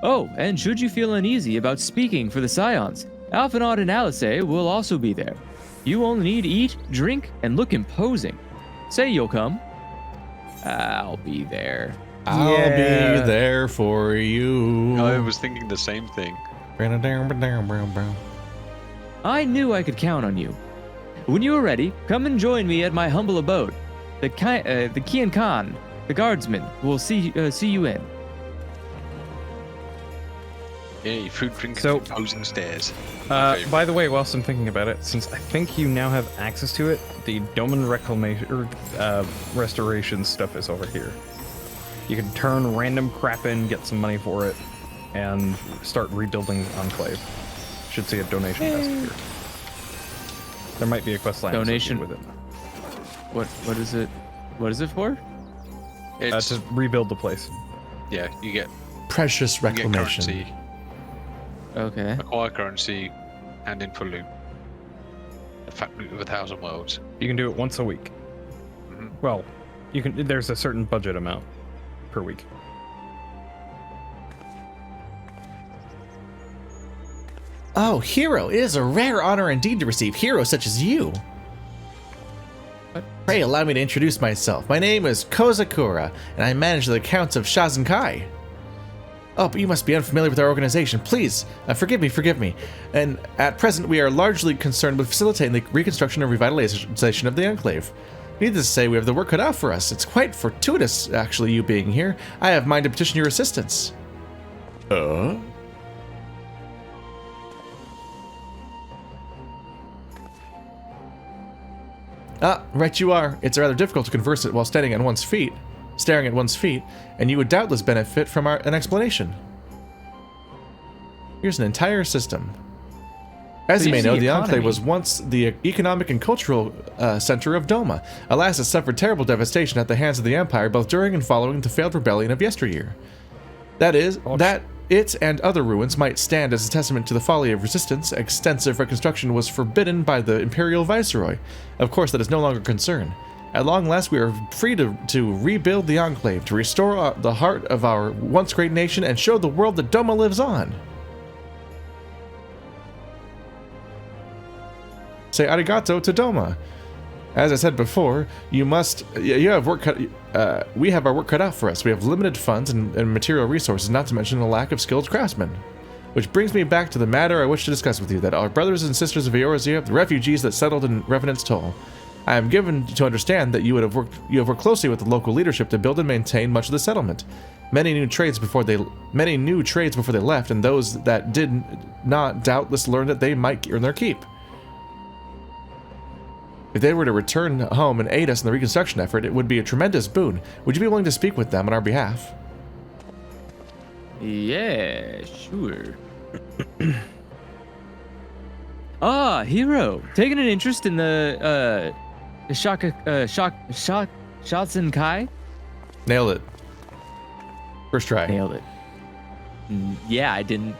D: Oh, and should you feel uneasy about speaking for the Scions, Alphinaud and Alice will also be there. You only need to eat, drink, and look imposing. Say you'll come. I'll be there.
A: I'll be there for you.
B: I was thinking the same thing.
D: I knew I could count on you. When you are ready, come and join me at my humble abode. The Kian Khan, the guardsman, will see you in.
B: Yay, food, drink,
K: So-
B: and imposing stairs. My favorite.
K: By the way, whilst I'm thinking about it, since I think you now have access to it, the Doman restoration stuff is over here. You can turn random crap in, get some money for it, and start rebuilding Enclave. Should see a donation desk here. There might be a quest line
D: Donation?
K: associated with it.
D: What is it? What is it for?
B: It's,
K: To rebuild the place.
B: yeah, you get
A: Precious reclamation.
B: currency,
D: Okay.
B: acquire currency, and in for loot. The fat loot of 1,000 worlds.
K: You can do it once a week.
B: Mhm.
K: Well, you can. There's a certain budget amount per week.
A: Oh, hero! It is a rare honor indeed to receive heroes such as you. Pray allow me to introduce myself. My name is Kozakura, and I manage the accounts of Shazenkai. Oh, but you must be unfamiliar with our organization. Please, forgive me. And at present, we are largely concerned with facilitating the reconstruction and revitalization of the Enclave. Needless to say, we have the work cut out for us. It's quite fortuitous, actually, you being here. I have mind to petition your assistance. Ah, right you are. It's rather difficult to converse it while staring at one's feet, and you would doubtless benefit from an explanation. Here's an entire system. As
D: So
A: you may
D: you
A: know,
D: see
A: the Enclave
D: economy.
A: was once the economic and cultural center of Doma. Alas, it suffered terrible devastation at the hands of the Empire, both during and following the failed rebellion of yesteryear. That it and other ruins might stand as a testament to the folly of resistance. Extensive reconstruction was forbidden by the Imperial Viceroy. Of course, that is no longer a concern. At long last, we are free to rebuild the Enclave, to restore the heart of our once great nation, and show the world that Doma lives on. Say arigato to Doma. As I said before, we have our work cut out for us. We have limited funds and material resources, not to mention a lack of skilled craftsmen. Which brings me back to the matter I wish to discuss with you, that our brothers and sisters of Eorzea, the refugees that settled in Revenant's Toll. I am given to understand that you have worked closely with the local leadership to build and maintain much of the settlement. Many new trades before they left, and those that did not doubtless learned that they might earn their keep. If they were to return home and aid us in the reconstruction effort, it would be a tremendous boon. Would you be willing to speak with them on our behalf?
D: Yeah, sure. Ah, hero. Taking an interest in the Shotzenkai?
A: Nailed it. First try.
D: Nailed it. Yeah, I didn't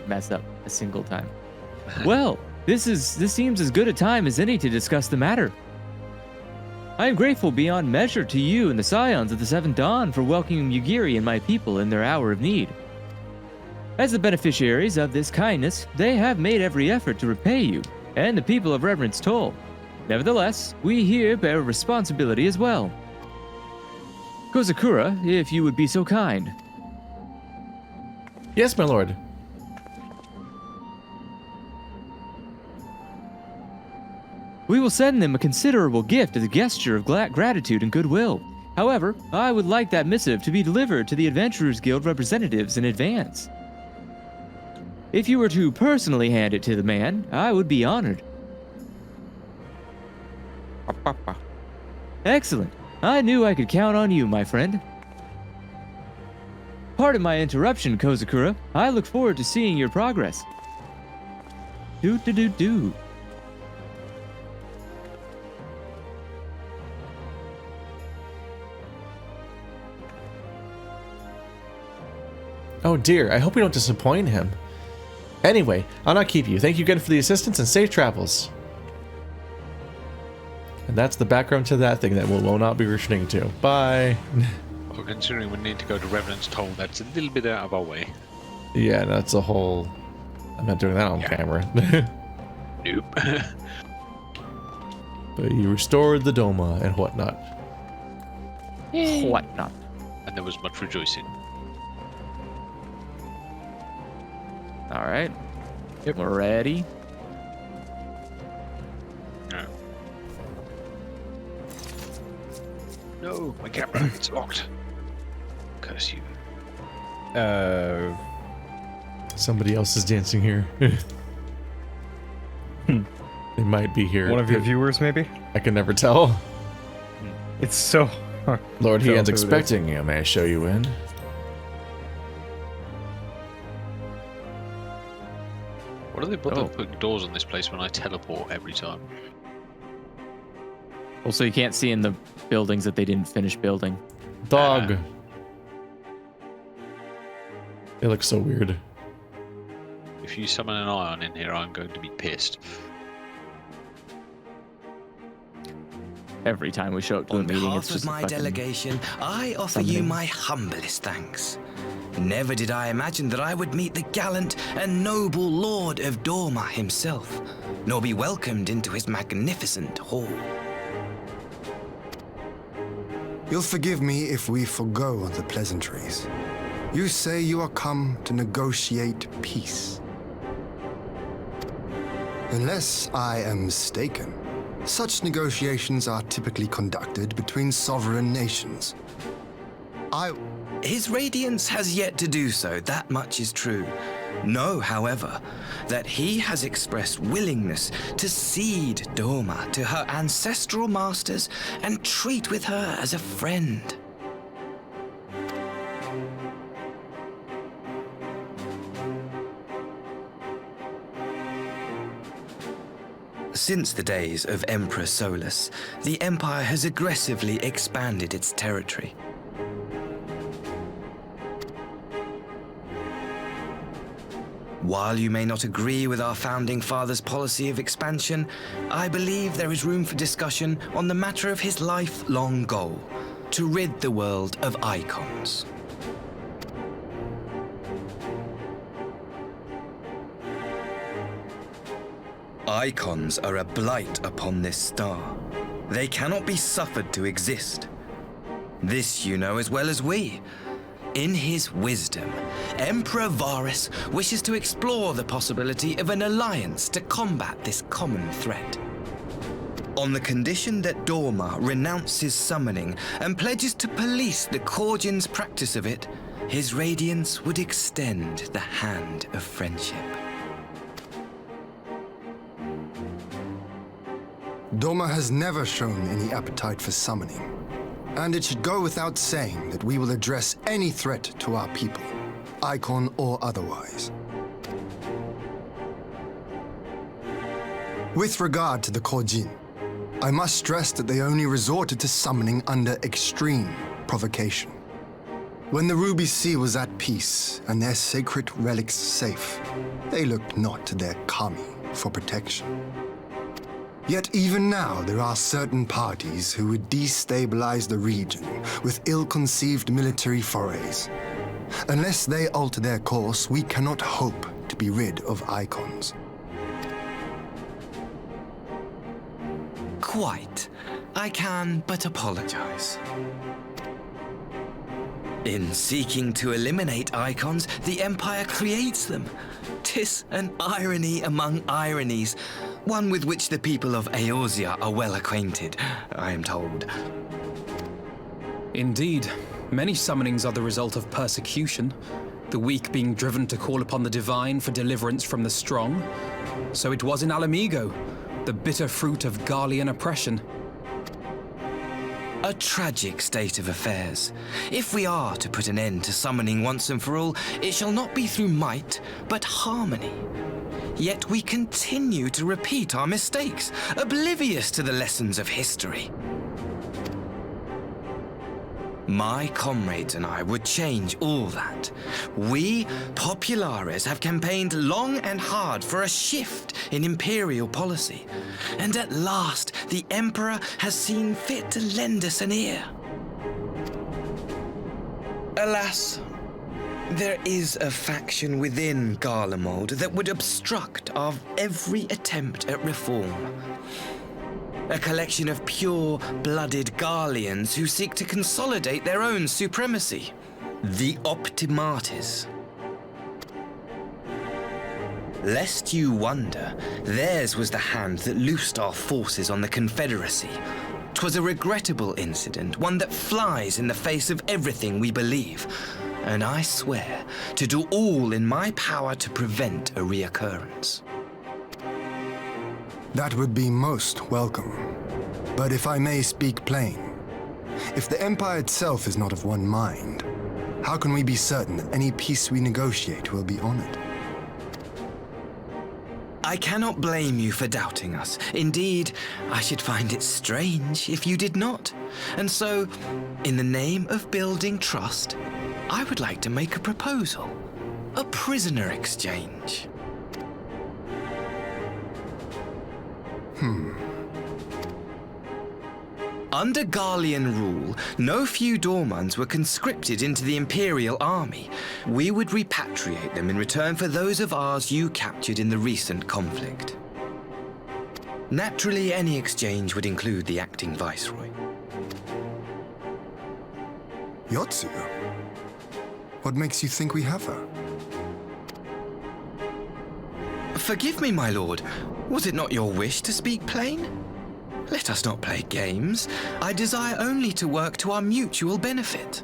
D: mess up a single time. Well, this seems as good a time as any to discuss the matter. I am grateful beyond measure to you and the Scions of the Seventh Dawn for welcoming Yugiri and my people in their hour of need. As the beneficiaries of this kindness, they have made every effort to repay you and the people of Reverence Toll. Nevertheless, we here bear a responsibility as well. Kozakura, if you would be so kind.
A: Yes, my lord.
D: We will send them a considerable gift as a gesture of gratitude and goodwill. However, I would like that missive to be delivered to the Adventurers Guild representatives in advance. If you were to personally hand it to the man, I would be honored. Excellent. I knew I could count on you, my friend. Pardon my interruption, Kozakura. I look forward to seeing your progress. Do.
A: Oh dear, I hope we don't disappoint him. Anyway, I'll not keep you. Thank you again for the assistance and safe travels. And that's the background to that thing that we will not be returning to. Bye.
B: Well, considering we need to go to Reverence Toll, that's a little bit out of our way.
A: Yeah, that's a whole... I'm not doing that on camera.
B: Nope.
A: But you restored the Doma and whatnot.
D: Whatnot.
B: And there was much rejoicing.
D: All right. Yep. We're ready.
B: No, my camera, it's locked. Curse you.
A: Somebody else is dancing here. They might be here.
K: One of your viewers, maybe?
A: I can never tell.
K: It's so...
A: Lord Hean's expecting you. May I show you in?
B: What do they put doors on this place when I teleport every time?
D: Also, you can't see in the buildings that they didn't finish building.
A: Dog. They look so weird.
B: If you summon an ion in here, I'm going to be pissed.
D: Every time we show up to a meeting, it's just
L: on behalf of my delegation, I offer you my humblest thanks. Never did I imagine that I would meet the gallant and noble Lord of Dorma himself, nor be welcomed into his magnificent hall.
F: You'll forgive me if we forgo the pleasantries. You say you are come to negotiate peace. Unless I am mistaken, such negotiations are typically conducted between sovereign nations.
L: His Radiance has yet to do so, that much is true. Know, however, that he has expressed willingness to cede Dorma to her ancestral masters and treat with her as a friend. Since the days of Emperor Solus, the Empire has aggressively expanded its territory. While you may not agree with our founding father's policy of expansion, I believe there is room for discussion on the matter of his lifelong goal, to rid the world of icons. Icons are a blight upon this star. They cannot be suffered to exist. This you know as well as we. In his wisdom, Emperor Varus wishes to explore the possibility of an alliance to combat this common threat. On the condition that Dorma renounces summoning and pledges to police the Korgian's practice of it, his Radiance would extend the hand of friendship.
F: Dorma has never shown any appetite for summoning. And it should go without saying that we will address any threat to our people, icon or otherwise. With regard to the Korjin, I must stress that they only resorted to summoning under extreme provocation. When the Ruby Sea was at peace and their sacred relics safe, they looked not to their kami for protection. Yet even now there are certain parties who would destabilize the region with ill-conceived military forays. Unless they alter their course, we cannot hope to be rid of icons.
L: Quite. I can but apologize. In seeking to eliminate icons, the Empire creates them. 'Tis an irony among ironies, one with which the people of Eorzea are well acquainted, I am told.
M: Indeed, many summonings are the result of persecution, the weak being driven to call upon the divine for deliverance from the strong. So it was in Alamigo, the bitter fruit of Garlean oppression.
L: A tragic state of affairs. If we are to put an end to summoning once and for all, it shall not be through might, but harmony. Yet we continue to repeat our mistakes, oblivious to the lessons of history. My comrades and I would change all that. We, Populares, have campaigned long and hard for a shift in imperial policy. And at last, the Emperor has seen fit to lend us an ear. Alas, there is a faction within Garlemald that would obstruct our every attempt at reform. A collection of pure-blooded Garleans who seek to consolidate their own supremacy. The Optimates. Lest you wonder, theirs was the hand that loosed our forces on the Confederacy. 'Twas a regrettable incident, one that flies in the face of everything we believe. And I swear to do all in my power to prevent a reoccurrence.
F: That would be most welcome. But if I may speak plain, if the Empire itself is not of one mind, how can we be certain that any peace we negotiate will be honored?
L: I cannot blame you for doubting us. Indeed, I should find it strange if you did not. And so, in the name of building trust, I would like to make a proposal. A prisoner exchange. Under Garlean rule, no few Dormans were conscripted into the Imperial Army. We would repatriate them in return for those of ours you captured in the recent conflict. Naturally, any exchange would include the acting Viceroy.
F: Yotsu? What makes you think we have her?
L: Forgive me, my lord. Was it not your wish to speak plain? Let us not play games. I desire only to work to our mutual benefit.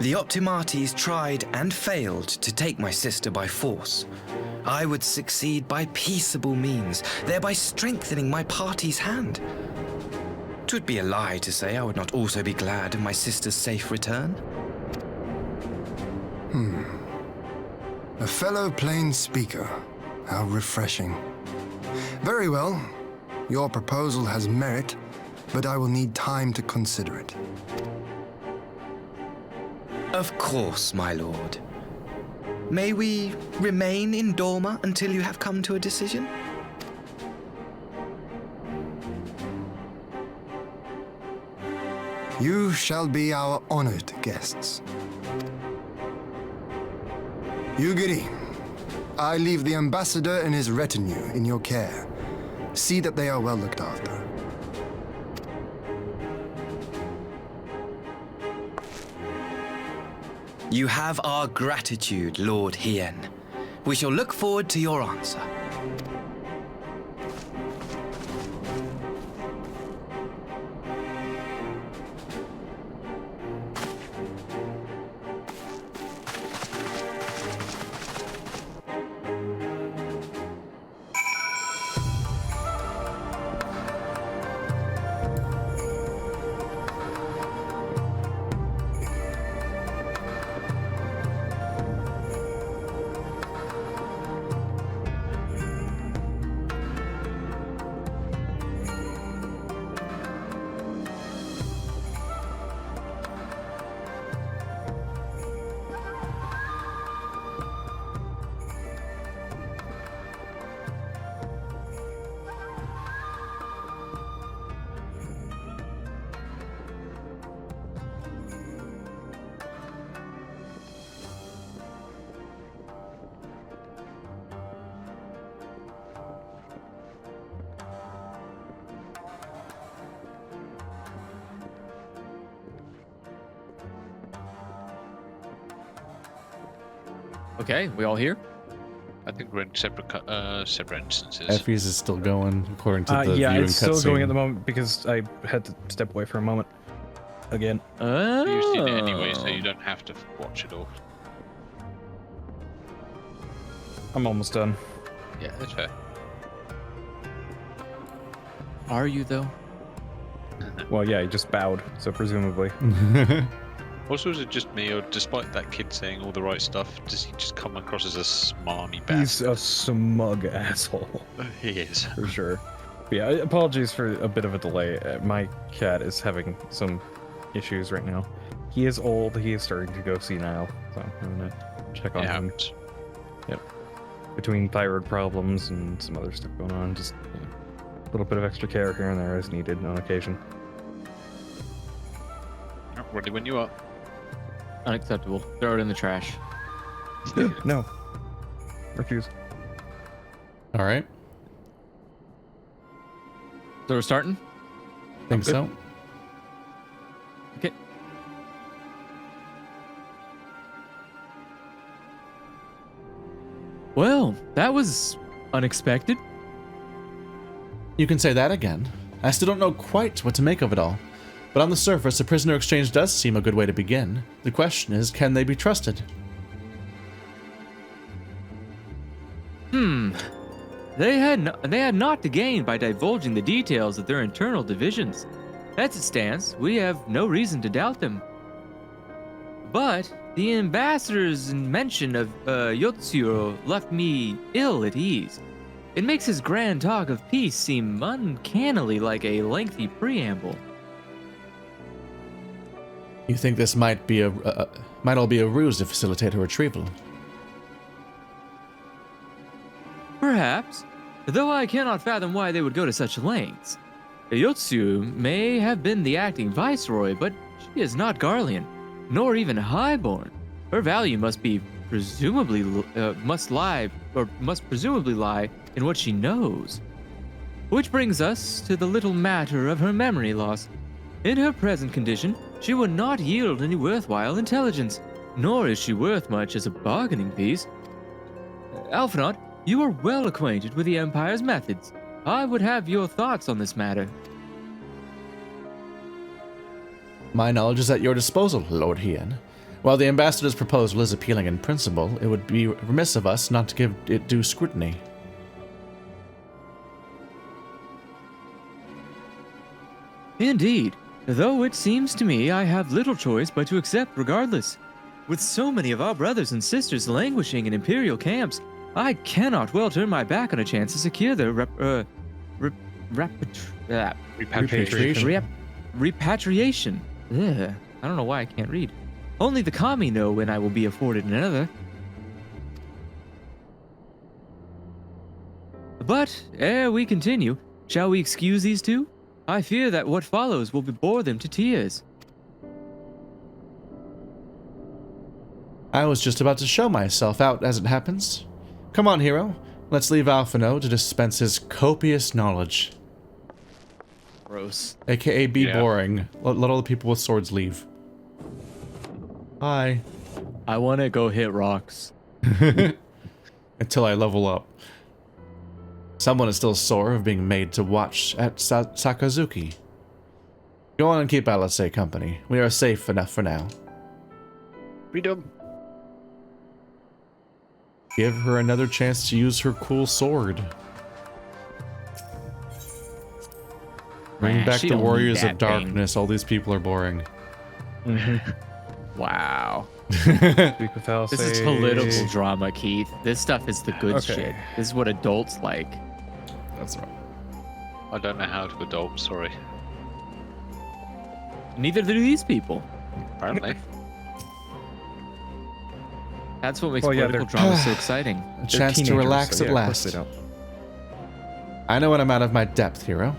L: The Optimates tried and failed to take my sister by force. I would succeed by peaceable means, thereby strengthening my party's hand. 'Twould be a lie to say I would not also be glad of my sister's safe return.
F: A fellow plain speaker. How refreshing. Very well. Your proposal has merit, but I will need time to consider it.
L: Of course, my lord. May we remain in Dorma until you have come to a decision?
F: You shall be our honored guests. Yugiri, I leave the ambassador and his retinue in your care. See that they are well looked after.
L: You have our gratitude, Lord Hien. We shall look forward to your answer.
D: Okay, we all here?
B: I think we're in separate instances.
A: Effie's is still going according to the
K: yeah,
A: viewing
K: it's still
A: cutscene.
K: going at the moment because I had to step away for a moment. Again.
B: You've seen it anyway, so you don't have to watch it all.
K: I'm almost done.
B: Yeah, that's fair.
D: Are you though?
K: Well, yeah, he just bowed, so presumably.
B: Also, is it just me, or despite that kid saying all the right stuff, does he just come across as a smarmy bastard?
K: He's a smug asshole.
B: He is.
K: For sure. But yeah, apologies for a bit of a delay. My cat is having some issues right now. He is old, he is starting to go senile, so I'm gonna check on him. Yep. Between thyroid problems and some other stuff going on, just a little bit of extra care here and there is needed on occasion.
B: Ready when you are.
D: Unacceptable. Throw it in the trash.
K: No. Refuse.
A: All right.
D: So we're starting?
A: Think so.
D: Okay. Well, that was unexpected.
A: You can say that again. I still don't know quite what to make of it all. But on the surface, a prisoner exchange does seem a good way to begin. The question is, can they be trusted?
D: They had not to gain by divulging the details of their internal divisions. As it stands, we have no reason to doubt them. But the ambassador's mention of Yotsuro left me ill at ease. It makes his grand talk of peace seem uncannily like a lengthy preamble.
A: You think this might all be a ruse to facilitate her retrieval?
D: Perhaps, though I cannot fathom why they would go to such lengths. Yotsu may have been the acting viceroy, but she is not Garlean, nor even highborn. Her value must presumably lie in what she knows. Which brings us to the little matter of her memory loss. In her present condition, she would not yield any worthwhile intelligence, nor is she worth much as a bargaining piece. Alphinaud, you are well acquainted with the Empire's methods. I would have your thoughts on this matter.
A: My knowledge is at your disposal, Lord Hien. While the ambassador's proposal is appealing in principle, it would be remiss of us not to give it due scrutiny.
D: Indeed, though it seems to me I have little choice but to accept regardless. With so many of our brothers and sisters languishing in Imperial camps, I cannot well turn my back on a chance to secure their repatriation. Ugh, I don't know why I can't read. Only the kami know when I will be afforded another. But ere we continue, shall we excuse these two? I fear that what follows will bore them to tears.
A: I was just about to show myself out as it happens. Come on, hero. Let's leave Alphinaud to dispense his copious knowledge.
D: Gross.
A: AKA be boring. Let all the people with swords leave. Hi.
D: I want to go hit rocks.
A: Until I level up. Someone is still sore of being made to watch at Sakazuki. Go on and keep Alice company. We are safe enough for now.
B: Freedom.
A: Give her another chance to use her cool sword. Bring back the Warriors of Darkness. All these people are boring.
D: Wow. This is political drama, Keith. This stuff is the good shit. This is what adults like.
A: That's right.
B: I don't know how to adult, sorry.
D: Neither do these people.
B: Apparently.
D: That's what makes political drama so exciting.
A: A chance to relax at last. I know when I'm out of my depth, hero.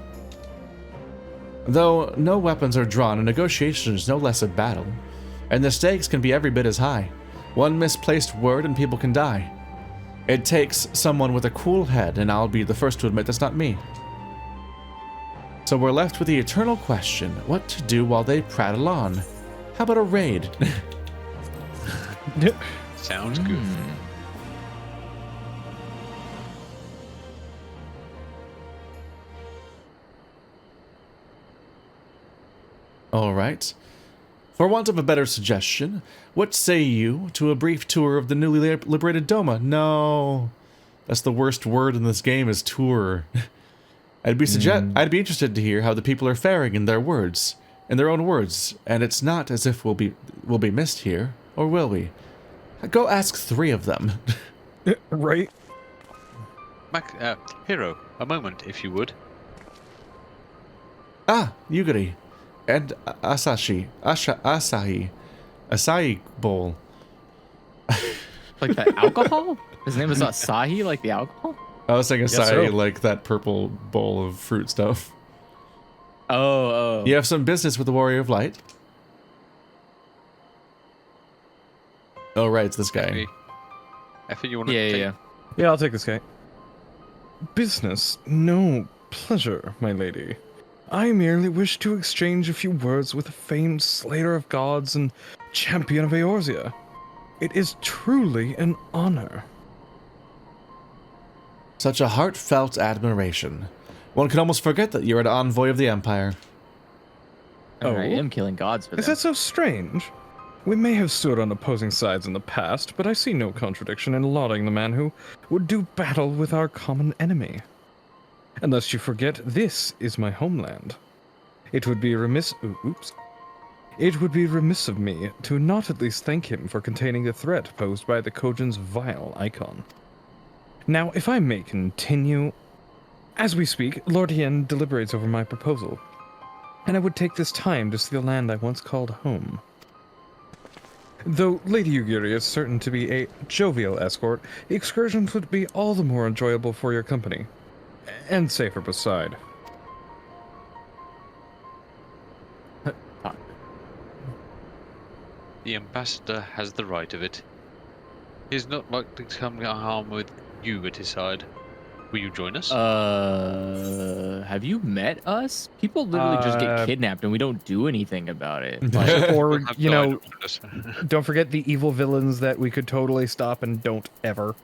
A: Though no weapons are drawn, a negotiation is no less a battle. And the stakes can be every bit as high. One misplaced word and people can die. It takes someone with a cool head, and I'll be the first to admit that's not me. So we're left with the eternal question, what to do while they prattle on? How about a raid?
B: Sounds good.
A: All right. For want of a better suggestion, what say you to a brief tour of the newly liberated Doma? No. That's the worst word in this game is tour. I'd be interested to hear how the people are faring in their own words, and it's not as if we'll be missed here, or will we? Go ask 3 of them.
K: Right?
B: Hero, a moment, if you would.
A: Ah, Yugiri. And Asahi bowl.
D: Like the alcohol? His name is Asahi, like the alcohol?
A: I was saying Asahi, like that purple bowl of fruit stuff.
D: Oh.
A: You have some business with the Warrior of Light? Oh, right, it's this guy.
B: You want to take?
K: Yeah, I'll take this guy. Business? No, pleasure, my lady. I merely wish to exchange a few words with the famed slayer of gods and champion of Eorzea. It is truly an honor.
A: Such a heartfelt admiration. One can almost forget that you're an envoy of the Empire.
D: Oh, I am killing gods for
K: Is
D: them.
K: that so strange? We may have stood on opposing sides in the past, but I see no contradiction in lauding the man who would do battle with our common enemy. Unless you forget, this is my homeland. It would be remiss of me to not at least thank him for containing the threat posed by the Kojin's vile icon. Now, if I may continue, as we speak, Lord Hien deliberates over my proposal, and I would take this time to see the land I once called home. Though Lady Yugiri is certain to be a jovial escort, excursions would be all the more enjoyable for your company. And safer beside.
B: The ambassador has the right of it. He's not likely to come to harm with you at his side. Will you join us?
D: Have you met us? People literally just get kidnapped and we don't do anything about it.
K: Like, or, you know, don't forget the evil villains that we could totally stop and don't ever.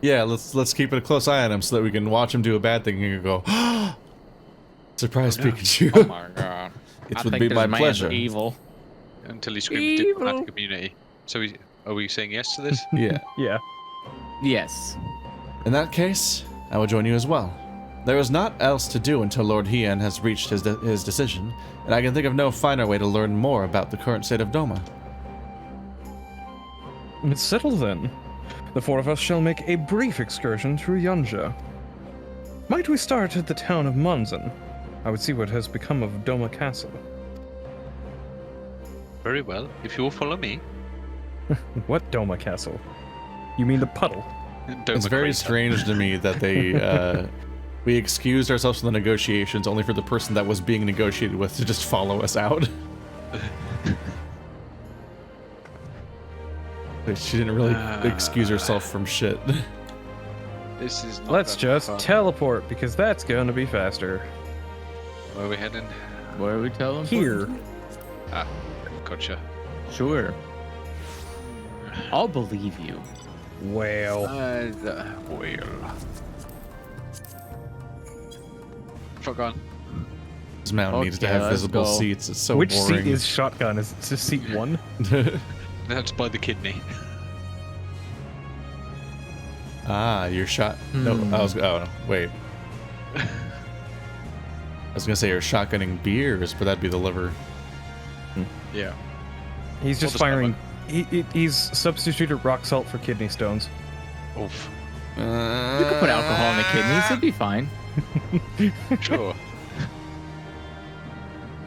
A: Yeah, let's keep a close eye on him so that we can watch him do a bad thing and go, surprise Pikachu.
B: Oh my god.
A: It would be my pleasure.
D: Evil.
B: Until he screams diplomatic immunity. So are we saying yes to this?
A: Yeah.
K: Yeah.
D: Yes.
A: In that case, I will join you as well. There is naught else to do until Lord Hien has reached his decision, and I can think of no finer way to learn more about the current state of Doma.
K: It's settled then. The 4 of us shall make a brief excursion through Eorzea. Might we start at the town of Monzen? I would see what has become of Doma Castle.
B: Very well. If you'll follow me.
K: What Doma Castle? You mean the puddle?
A: It's very strange to me that they we excused ourselves from the negotiations only for the person that was being negotiated with to just follow us out. She didn't really excuse herself from shit.
B: This is.
K: Let's just teleport because that's going to be faster.
B: Where are we heading?
D: Where are we telling?
K: Here.
B: Ah, gotcha.
D: Sure. I'll believe you.
K: Well.
B: Fuck on.
A: This mountain needs to have visible seats. It's so
K: Which
A: boring.
K: seat is shotgun? Is it just seat 1?
B: That's by the kidney.
A: Ah, you're shot. No, oh, wait. I was gonna say you're shotgunning beers, but that'd be the liver.
B: Yeah.
K: He's just firing. He's substituted rock salt for kidney stones.
B: Oof.
D: You could put alcohol in the kidneys, it'd be fine.
B: Sure.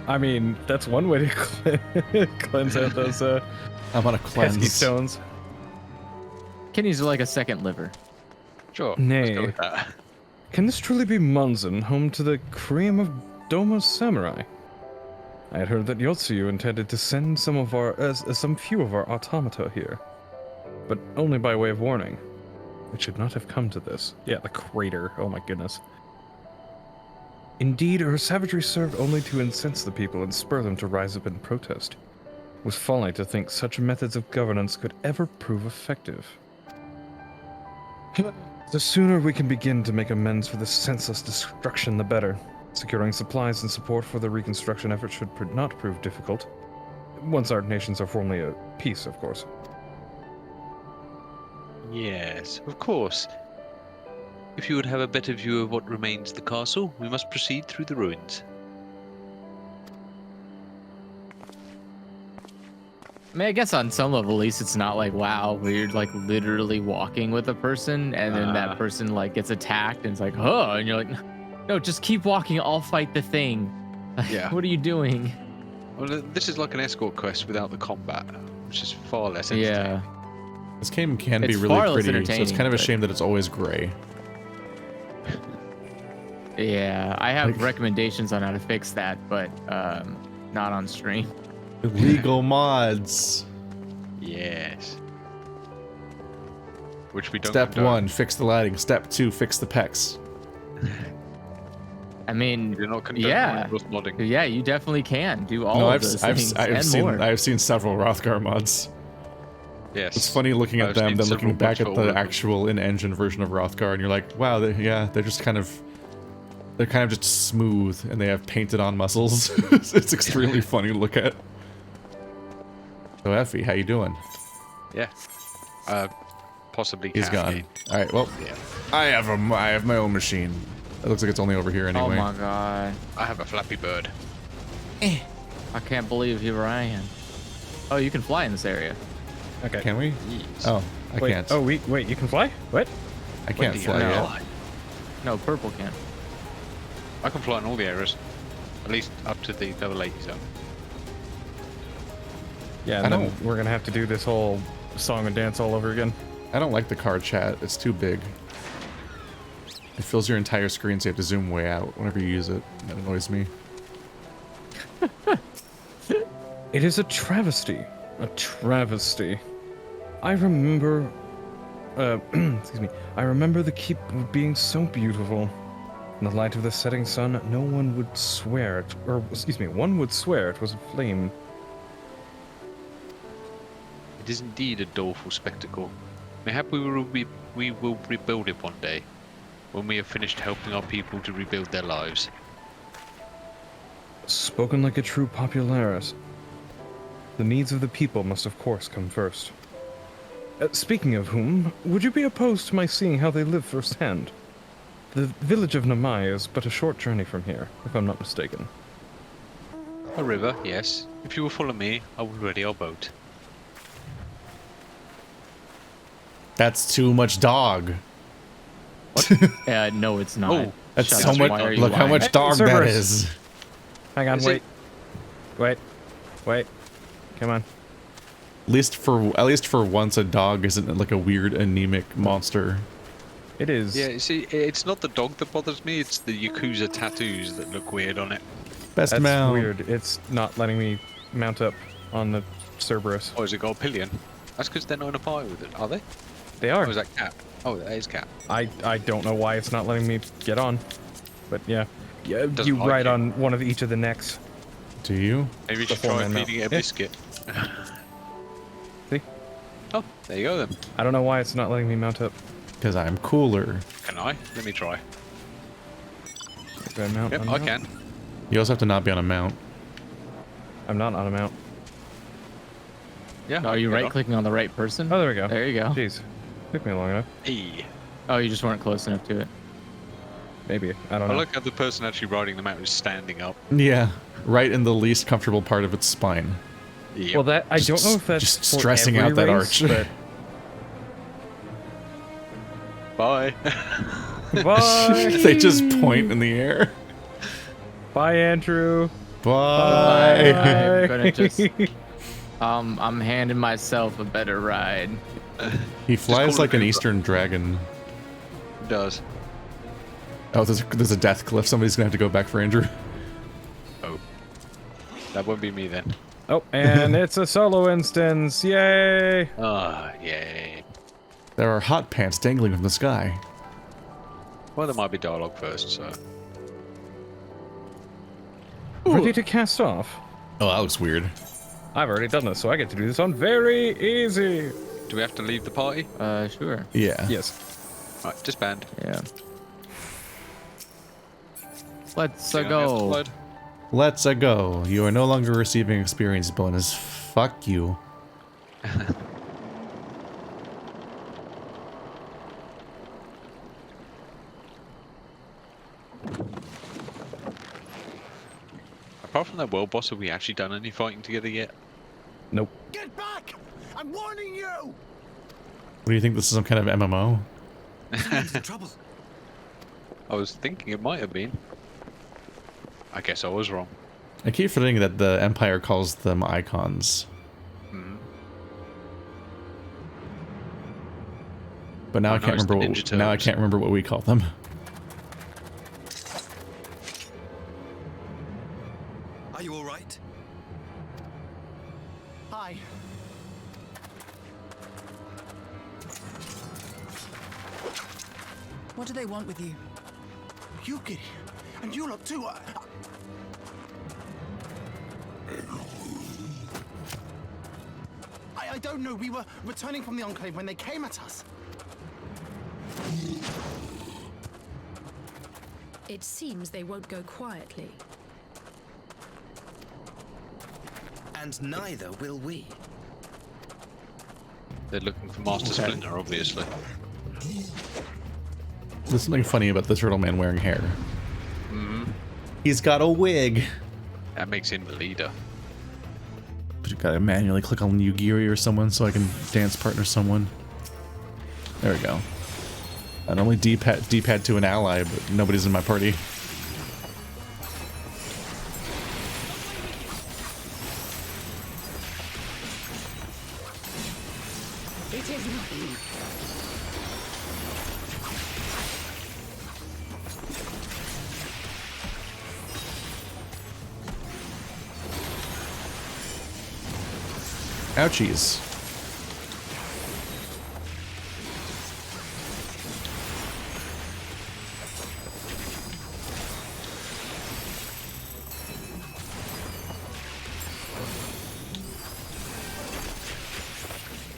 K: I mean, that's one way to cleanse out those
A: I'm on a
K: pesky
A: cleanse.
K: stones.
D: Kidneys are like a second liver.
B: Sure.
K: Nay.
B: Let's go with that.
K: Can this truly be Monzen, home to the cream of Doma's samurai? I had heard that Yotsuyu intended to send some few of our automata here, but only by way of warning. It should not have come to this. Yeah, the crater. Oh my goodness. Indeed, her savagery served only to incense the people and spur them to rise up in protest. It was folly to think such methods of governance could ever prove effective. The sooner we can begin to make amends for this senseless destruction, the better. Securing supplies and support for the reconstruction effort should not prove difficult. Once our nations are formally at peace, of course.
B: Yes, of course. If you would have a better view of what remains the castle, we must proceed through the ruins.
D: I mean, I guess on some level, at least it's not like, wow, where you're like literally walking with a person and then that person like gets attacked and it's like, oh, and you're like, no, just keep walking. I'll fight the thing.
B: Yeah.
D: What are you doing?
B: Well, this is like an escort quest without the combat, which is far less entertaining.
D: Yeah.
A: This game can be
D: It's
A: really
D: far less
A: pretty, so it's kind of a
D: entertaining,
A: shame that it's always gray.
D: Yeah, I have recommendations on how to fix that, but not on stream.
A: Illegal mods.
B: Yes. Which we don't
A: Step
B: condone.
A: 1, fix the lighting. Step 2, fix the pecs.
D: I mean,
B: You're not condoning
D: yeah,
B: modding.
D: yeah, you definitely can do all of those things and more.
A: I've seen several Rothgar mods.
B: Yes.
A: It's funny looking at
B: I've
A: them,
B: seen
A: then
B: several
A: looking back
B: mods
A: at
B: for all of
A: the
B: them.
A: actual in-engine version of Rothgar, and you're like, wow, they're just kind of just smooth, and they have painted on muscles. It's extremely funny to look at. So Effie, how you doing?
B: Yeah. Possibly
A: He's gone.
B: Game.
A: All right, well,
B: Yeah.
A: I have my own machine. It looks like it's only over here anyway.
D: Oh my god.
B: I have a Flappy Bird.
D: I can't believe here I am. Oh, you can fly in this area.
K: Okay.
A: Can we?
B: Yes.
A: Oh, I
K: Wait,
A: can't.
K: oh, wait, you can fly? What?
A: I can't
B: do you
A: fly
B: know?
A: yet.
D: No, purple can.
B: I can fly in all the areas. At least up to the level 80 zone.
K: Yeah,
A: I
K: and then
A: don't-
K: we're gonna have to do this whole song and dance all over again.
A: I don't like the card chat. It's too big. It fills your entire screen, so you have to zoom way out whenever you use it. That annoys me.
K: It is a travesty. A travesty. I remember... excuse me. I remember the keep being so beautiful. In the light of the setting sun, no one would swear it... Or, excuse me, one would swear it was a flame.
B: It is indeed a doleful spectacle. Mayhap we will rebuild it one day, when we have finished helping our people to rebuild their lives.
K: Spoken like a true popularis. The needs of the people must of course come first. Speaking of whom, would you be opposed to my seeing how they live firsthand? The village of Namai is but a short journey from here, if I'm not mistaken.
B: A river, yes. If you will follow me, I will ready our boat.
A: That's too much dog.
D: No, it's not.
B: Oh,
A: That's
D: Shut
A: so
D: up.
A: much.
D: Why are you
A: Look how
D: lying?
A: much dog that
K: Cerberus.
A: is.
K: Hang on,
B: Is
K: wait. Wait. Come on.
A: At least for once, a dog isn't like a weird anemic monster.
K: It is.
B: Yeah, you see, it's not the dog that bothers me, it's the Yakuza tattoos that look weird on it.
A: Best
K: That's
A: mount.
K: weird. It's not letting me mount up on the Cerberus.
B: Oh, has it got a pillion? That's because they're not in a fire with it, are they?
K: They are.
B: Or is that cat? Oh, that is cat.
K: I don't know why it's not letting me get on. But yeah. Yeah,
B: Doesn't
K: you
B: like
K: ride
B: you.
K: on one of each of the necks.
A: Do you?
B: Maybe you should
K: Before
B: try
K: man mount.
B: feeding it a
K: Yeah.
B: biscuit.
K: See?
B: Oh, there you go then.
K: I don't know why it's not letting me mount up.
A: Because I'm cooler.
B: Can I? Let me try.
K: Do I mount?
B: Yep, I
K: unmount?
B: can.
A: You also have to not be on a mount.
K: I'm not on a mount.
B: Yeah.
D: Are you
B: get on.
D: right-clicking on the right person?
K: Oh, there we go.
D: There you go.
K: Jeez. Took me long enough.
B: Hey.
D: Oh, you just weren't close enough to it.
K: Maybe. I don't
B: I
K: know.
B: like how the person actually riding the mount is standing up.
A: Yeah, right in the least comfortable part of its spine.
B: Yep.
K: Well, that I don't know if that's
A: just
K: for
A: stressing
K: every
A: out that
K: race,
A: arch.
K: But...
B: Bye.
K: Bye.
A: They just point in the air.
K: Bye, Andrew.
A: Bye.
D: I'm gonna just. I'm handing myself a better ride.
A: He flies
B: call
A: like
B: it
A: an
B: Uber.
A: Eastern dragon.
B: It does.
A: Oh, there's a death cliff. Somebody's gonna have to go back for Andrew.
B: Oh. That won't be me then.
K: Oh, and it's a solo instance. Yay!
B: Ah, yay.
A: There are hot pants dangling from the sky.
B: Well, there might be dialogue first, so.
K: Ready to cast off.
A: Oh, that looks weird.
K: I've already done this, so I get to do this on very easy.
B: Do we have to leave the party?
D: Sure.
A: Yeah.
K: Yes.
B: Right, disband.
D: Yeah. Let's
B: See you on the
D: go.
B: afterslide.
A: Let's go. You are no longer receiving experience bonus. Fuck you.
B: Apart from that world boss, have we actually done any fighting together yet?
K: Nope.
E: Get back! I'm warning you!
A: What do you think? This is some kind of MMO?
E: Trouble.
B: I was thinking it might have been. I guess I was wrong.
A: I keep forgetting that the Empire calls them icons. But now I can't remember what now I can't remember what we call them.
L: Are you all right?
E: Hi.
G: What do they want with you?
E: Yuki, and you lot too. I don't know. We were returning from the Enclave when they came at us.
N: It seems they won't go quietly.
L: And neither will we.
B: They're looking for Master Splinter, obviously.
A: There's something funny about the turtle man wearing hair. He's got a wig.
B: That makes him the leader.
A: But you gotta manually click on Yugiri or someone so I can dance partner someone. There we go. I normally D-pad to an ally, but nobody's in my party.
N: It is nothing.
A: Ouchies.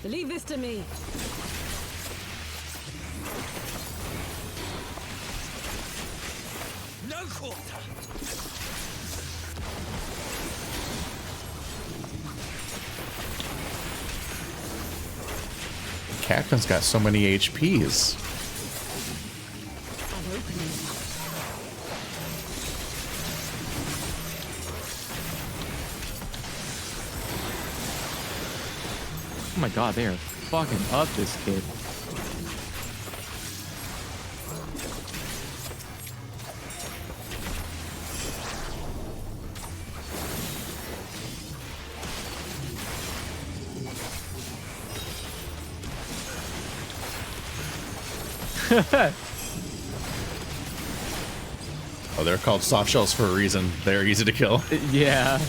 N: Leave this to me.
L: No quarter.
A: Captain's got so many HPs.
N: An opening.
D: Oh my god, they are fucking up this kid.
A: Oh, they're called soft shells for a reason. They're easy to kill.
D: Yeah.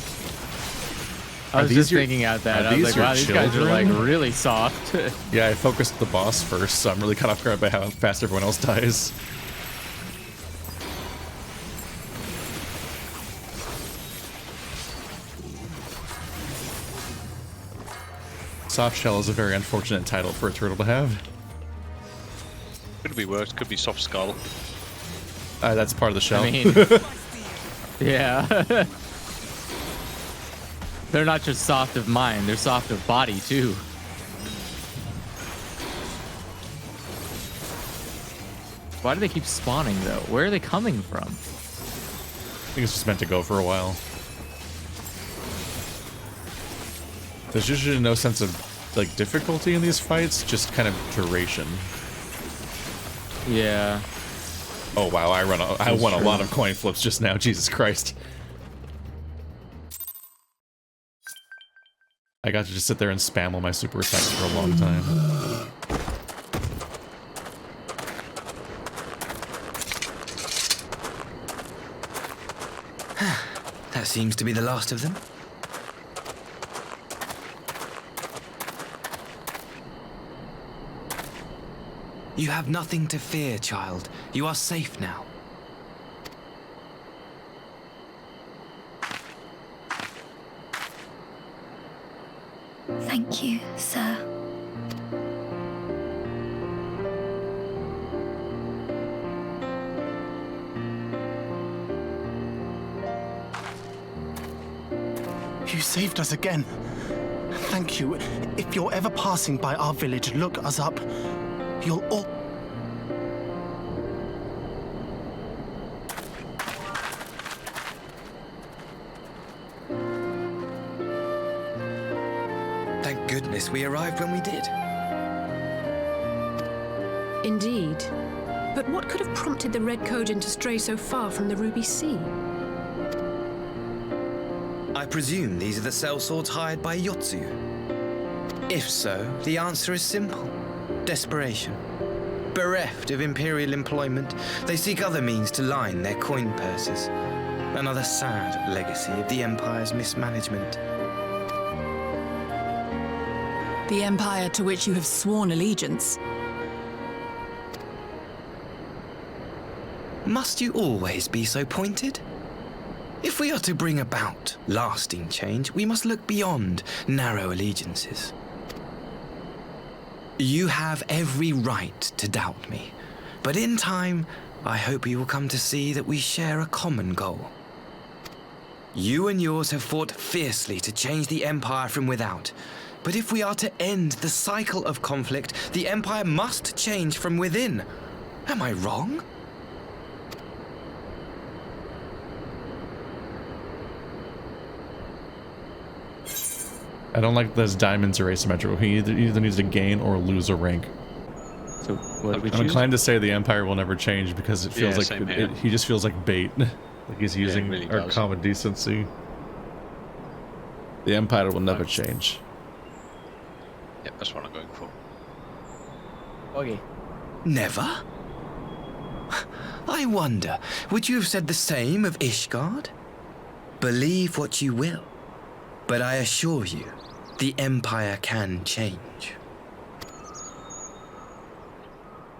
D: I was just thinking out that. I was like, wow, these guys are like really soft.
A: Yeah, I focused the boss first, so I'm really caught off guard by how fast everyone else dies. Soft shell is a very unfortunate title for a turtle to have.
B: Could be worse. Could be soft skull.
A: That's part of the shell.
D: I mean, yeah. They're not just soft of mind, they're soft of body too. Why do they keep spawning though? Where are they coming from?
A: I think it's just meant to go for a while. There's usually no sense of like difficulty in these fights, just kind of duration.
D: Yeah.
A: Oh wow, I won a lot of coin flips just now. Jesus Christ. I got to just sit there and spam all my super attacks for a long time.
L: That seems to be the last of them. You have nothing to fear, child. You are safe now.
O: Thank you, sir.
J: You saved us again. Thank you. If you're ever passing by our village, look us up. You'll all...
L: Thank goodness we arrived when we did.
N: Indeed. But what could have prompted the Red Kojin to stray so far from the Ruby Sea?
L: I presume these are the sellswords hired by Eorzea. If so, the answer is simple. Desperation. Bereft of imperial employment, they seek other means to line their coin purses. Another sad legacy of the Empire's mismanagement.
G: The Empire to which you have sworn allegiance.
L: Must you always be so pointed? If we are to bring about lasting change, we must look beyond narrow allegiances. You have every right to doubt me, but in time, I hope you will come to see that we share a common goal. You and yours have fought fiercely to change the Empire from without, but if we are to end the cycle of conflict, the Empire must change from within. Am I wrong?
A: I don't like those diamonds are asymmetrical. He either needs to gain or lose a rank.
D: So what do we
A: I'm
D: choose?
A: inclined to say the Empire will never change because it feels like he just feels like bait. Like he's using
B: really
A: our
B: does.
A: common decency. The Empire will never change.
B: Yep, that's what I'm going for.
D: Okay.
L: Never? I wonder, would you have said the same of Ishgard? Believe what you will, but I assure you, the Empire can change.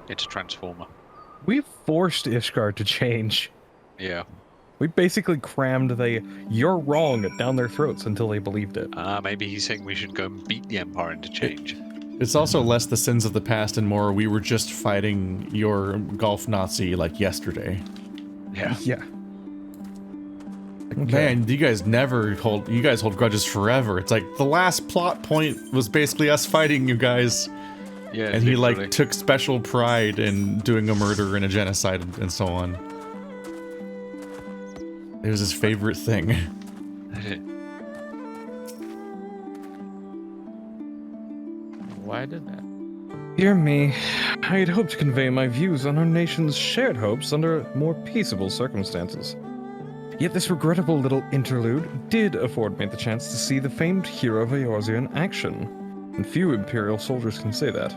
B: It's a transformer.
K: We forced Ishgard to change.
B: Yeah.
K: We basically crammed the "you're wrong" down their throats until they believed it.
B: Maybe he's saying we should go and beat the Empire into change.
A: It's also less the sins of the past and more we were just fighting your golf Nazi like yesterday.
B: Yeah.
K: Yeah.
A: Man, you guys hold grudges forever. It's like the last plot point was basically us fighting you guys.
B: Yeah.
A: And he like took special pride in doing a murder and a genocide and so on. It was his favorite thing.
D: Why did that?
K: Dear me, I had hoped to convey my views on our nation's shared hopes under more peaceable circumstances. Yet this regrettable little interlude did afford me the chance to see the famed hero of Eorzea in action, and few Imperial soldiers can say that.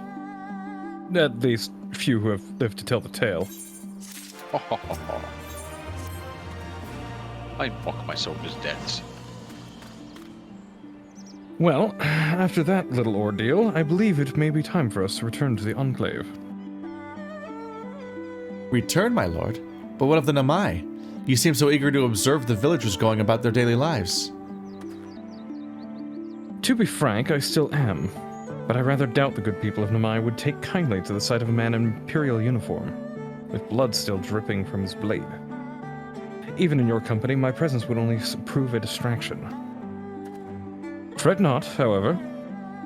K: At least, few who have lived to tell the tale.
B: I mock my soldiers' deaths.
K: Well, after that little ordeal, I believe it may be time for us to return to the Enclave.
A: Return, my lord? But what of the Namai? You seem so eager to observe the villagers going about their daily lives.
K: To be frank, I still am. But I rather doubt the good people of Namai would take kindly to the sight of a man in Imperial uniform, with blood still dripping from his blade. Even in your company, my presence would only prove a distraction. Fret not, however.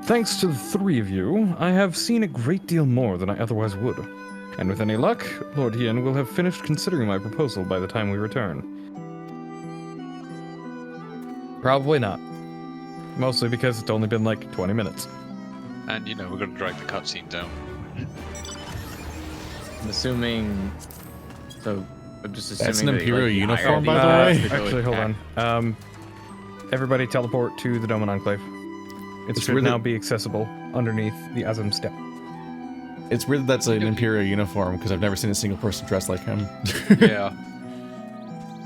K: Thanks to the three of you, I have seen a great deal more than I otherwise would. And with any luck, Lord Hien will have finished considering my proposal by the time we return. Probably not. Mostly because it's only been like 20 minutes.
B: And, you know, we're going to drag the cutscene down.
D: I'm assuming... So, I'm just assuming
A: That's an
D: that,
A: Imperial
D: like,
A: uniform,
D: hired
A: by the
D: these
A: way?
D: guys to go
K: Actually, hold
D: attack.
K: on. Everybody teleport to the Doman Enclave. It should now be accessible underneath the Azim Step.
A: It's weird that that's an Imperial uniform because I've never seen a single person dressed like him.
B: Yeah.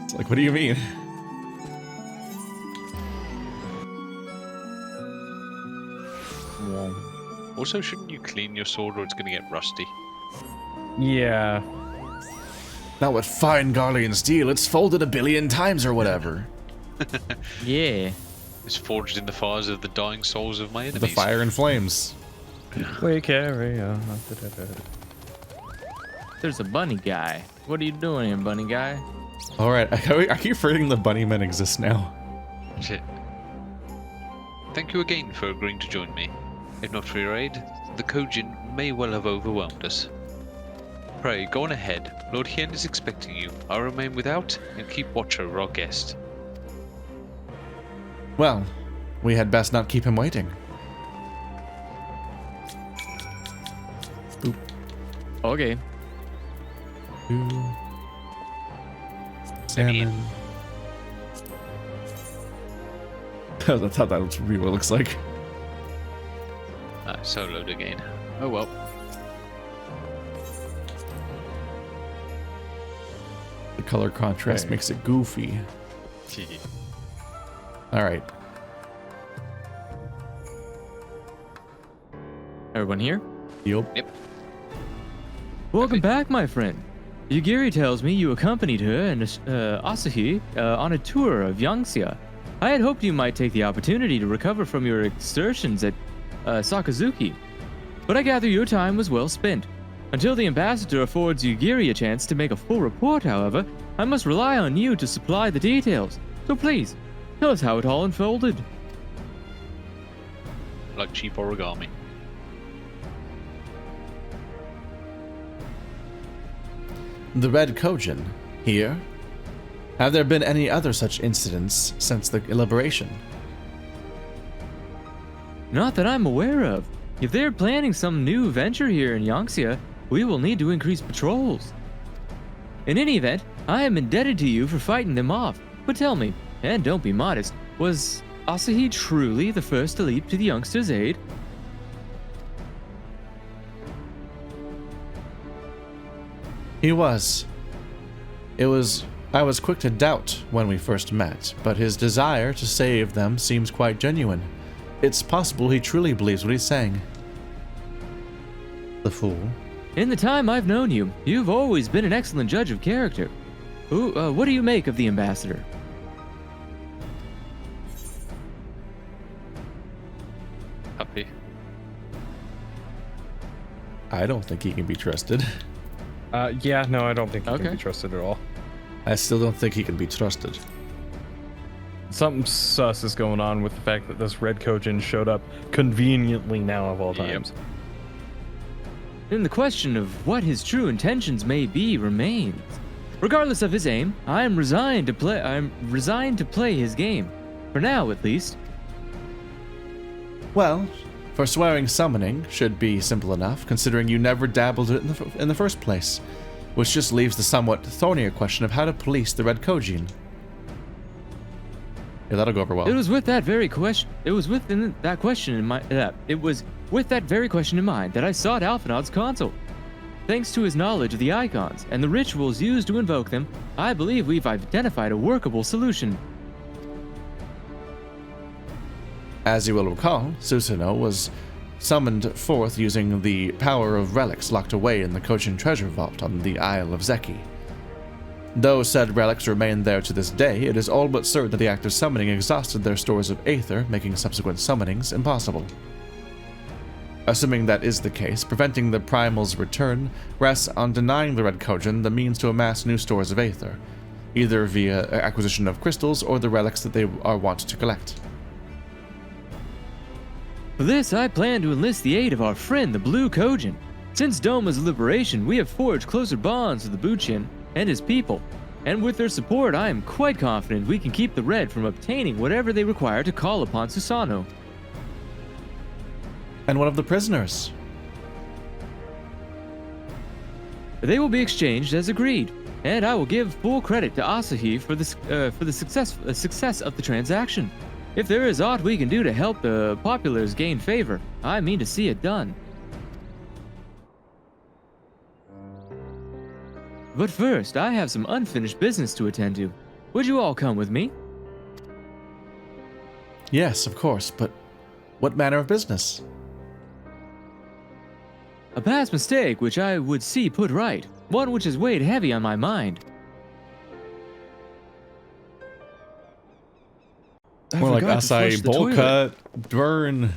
A: It's like, what do you mean?
B: Also, shouldn't you clean your sword or it's going to get rusty?
K: Yeah.
A: Not with fine Garlean steel, it's folded 1 billion times or whatever.
D: Yeah.
B: It's forged in the fires of the dying souls of my enemies.
A: The fire and flames.
K: We carry on.
D: There's a bunny guy. What are you doing here, bunny guy?
A: Alright, I keep forgetting the bunny men exist now.
B: Shit. Thank you again for agreeing to join me. If not for your aid, the Kojin may well have overwhelmed us. Pray, go on ahead. Lord Hien is expecting you. I'll remain without and keep watch over our guest.
A: Well, we had best not keep him waiting.
D: Oop. Okay.
A: Salmon. That's how that really looks like.
B: Soloed again. Oh well.
A: The color contrast makes it goofy. Alright.
D: Everyone here?
A: Yep.
D: Welcome back, my friend. Yugiri tells me you accompanied her and Asahi on a tour of Eorzea. I had hoped you might take the opportunity to recover from your exertions at Sakazuki, but I gather your time was well spent. Until the ambassador affords Yugiri a chance to make a full report, however, I must rely on you to supply the details. So please, tell us how it all unfolded.
B: Like cheap origami.
A: The Red Kojin, here? Have there been any other such incidents since the liberation?
D: Not that I'm aware of. If they're planning some new venture here in Eorzea, we will need to increase patrols. In any event, I am indebted to you for fighting them off. But tell me, and don't be modest, was Asahi truly the first to leap to the youngster's aid?
A: He was. I was quick to doubt when we first met, but his desire to save them seems quite genuine. It's possible he truly believes what he's saying. The fool.
D: In the time I've known you, you've always been an excellent judge of character. What do you make of the ambassador?
B: Happy.
A: I don't think he can be trusted.
K: Yeah, no, I don't think he can be trusted at all.
A: I still don't think he can be trusted.
K: Something sus is going on with the fact that this Red Kojin showed up conveniently now of all times.
D: Then the question of what his true intentions may be remains. Regardless of his aim, I am resigned to play his game. For now, at least.
A: Well, forswearing summoning should be simple enough, considering you never dabbled it in the first place, which just leaves the somewhat thornier question of how to police the Red Kojin. Yeah, that'll go over well.
D: It was with that very question. It was with that question in mind. It was with that very question in mind that I sought Alphinaud's console. Thanks to his knowledge of the icons and the rituals used to invoke them, I believe we've identified a workable solution.
A: As you will recall, Susanoo was summoned forth using the power of relics locked away in the Kojin treasure vault on the Isle of Zeki. Though said relics remain there to this day, it is all but certain that the act of summoning exhausted their stores of aether, making subsequent summonings impossible. Assuming that is the case, preventing the primal's return rests on denying the Red Kojin the means to amass new stores of aether, either via acquisition of crystals or the relics that they are wont to collect.
D: For this, I plan to enlist the aid of our friend, the Blue Kojin. Since Doma's liberation, we have forged closer bonds with the Buchin and his people, and with their support, I am quite confident we can keep the Red from obtaining whatever they require to call upon Susanoo.
A: And what of the prisoners?
D: They will be exchanged as agreed, and I will give full credit to Asahi for the success of the transaction. If there is aught we can do to help the populace gain favor, I mean to see it done. But first, I have some unfinished business to attend to. Would you all come with me?
A: Yes, of course, but what manner of business?
D: A past mistake which I would see put right, one which has weighed heavy on my mind.
A: More like acai bowl cut, burn.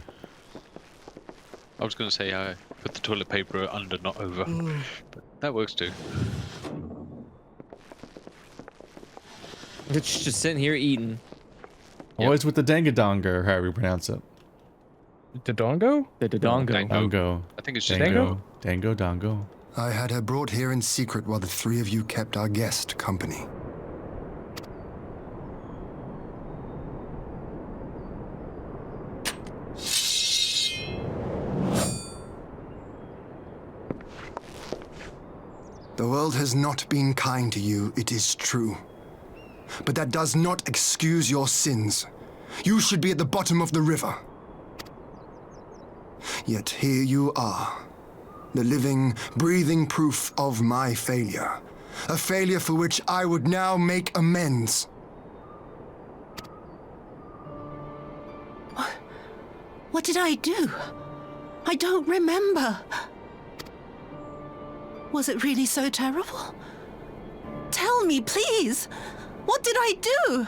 B: I was going to say put the toilet paper under, not over. But that works too.
D: It's just sitting here eating.
A: Always with the Dangadonga, or however you pronounce it.
K: Dodongo?
D: The Dodongo.
A: Dango.
B: I think it's just
A: Dango. Dango Dongo.
F: I had her brought here in secret while the three of you kept our guest company. The world has not been kind to you, it is true. But that does not excuse your sins. You should be at the bottom of the river. Yet here you are, the living, breathing proof of my failure. A failure for which I would now make amends.
H: What did I do? I don't remember. Was it really so terrible? Tell me, please. What did I do?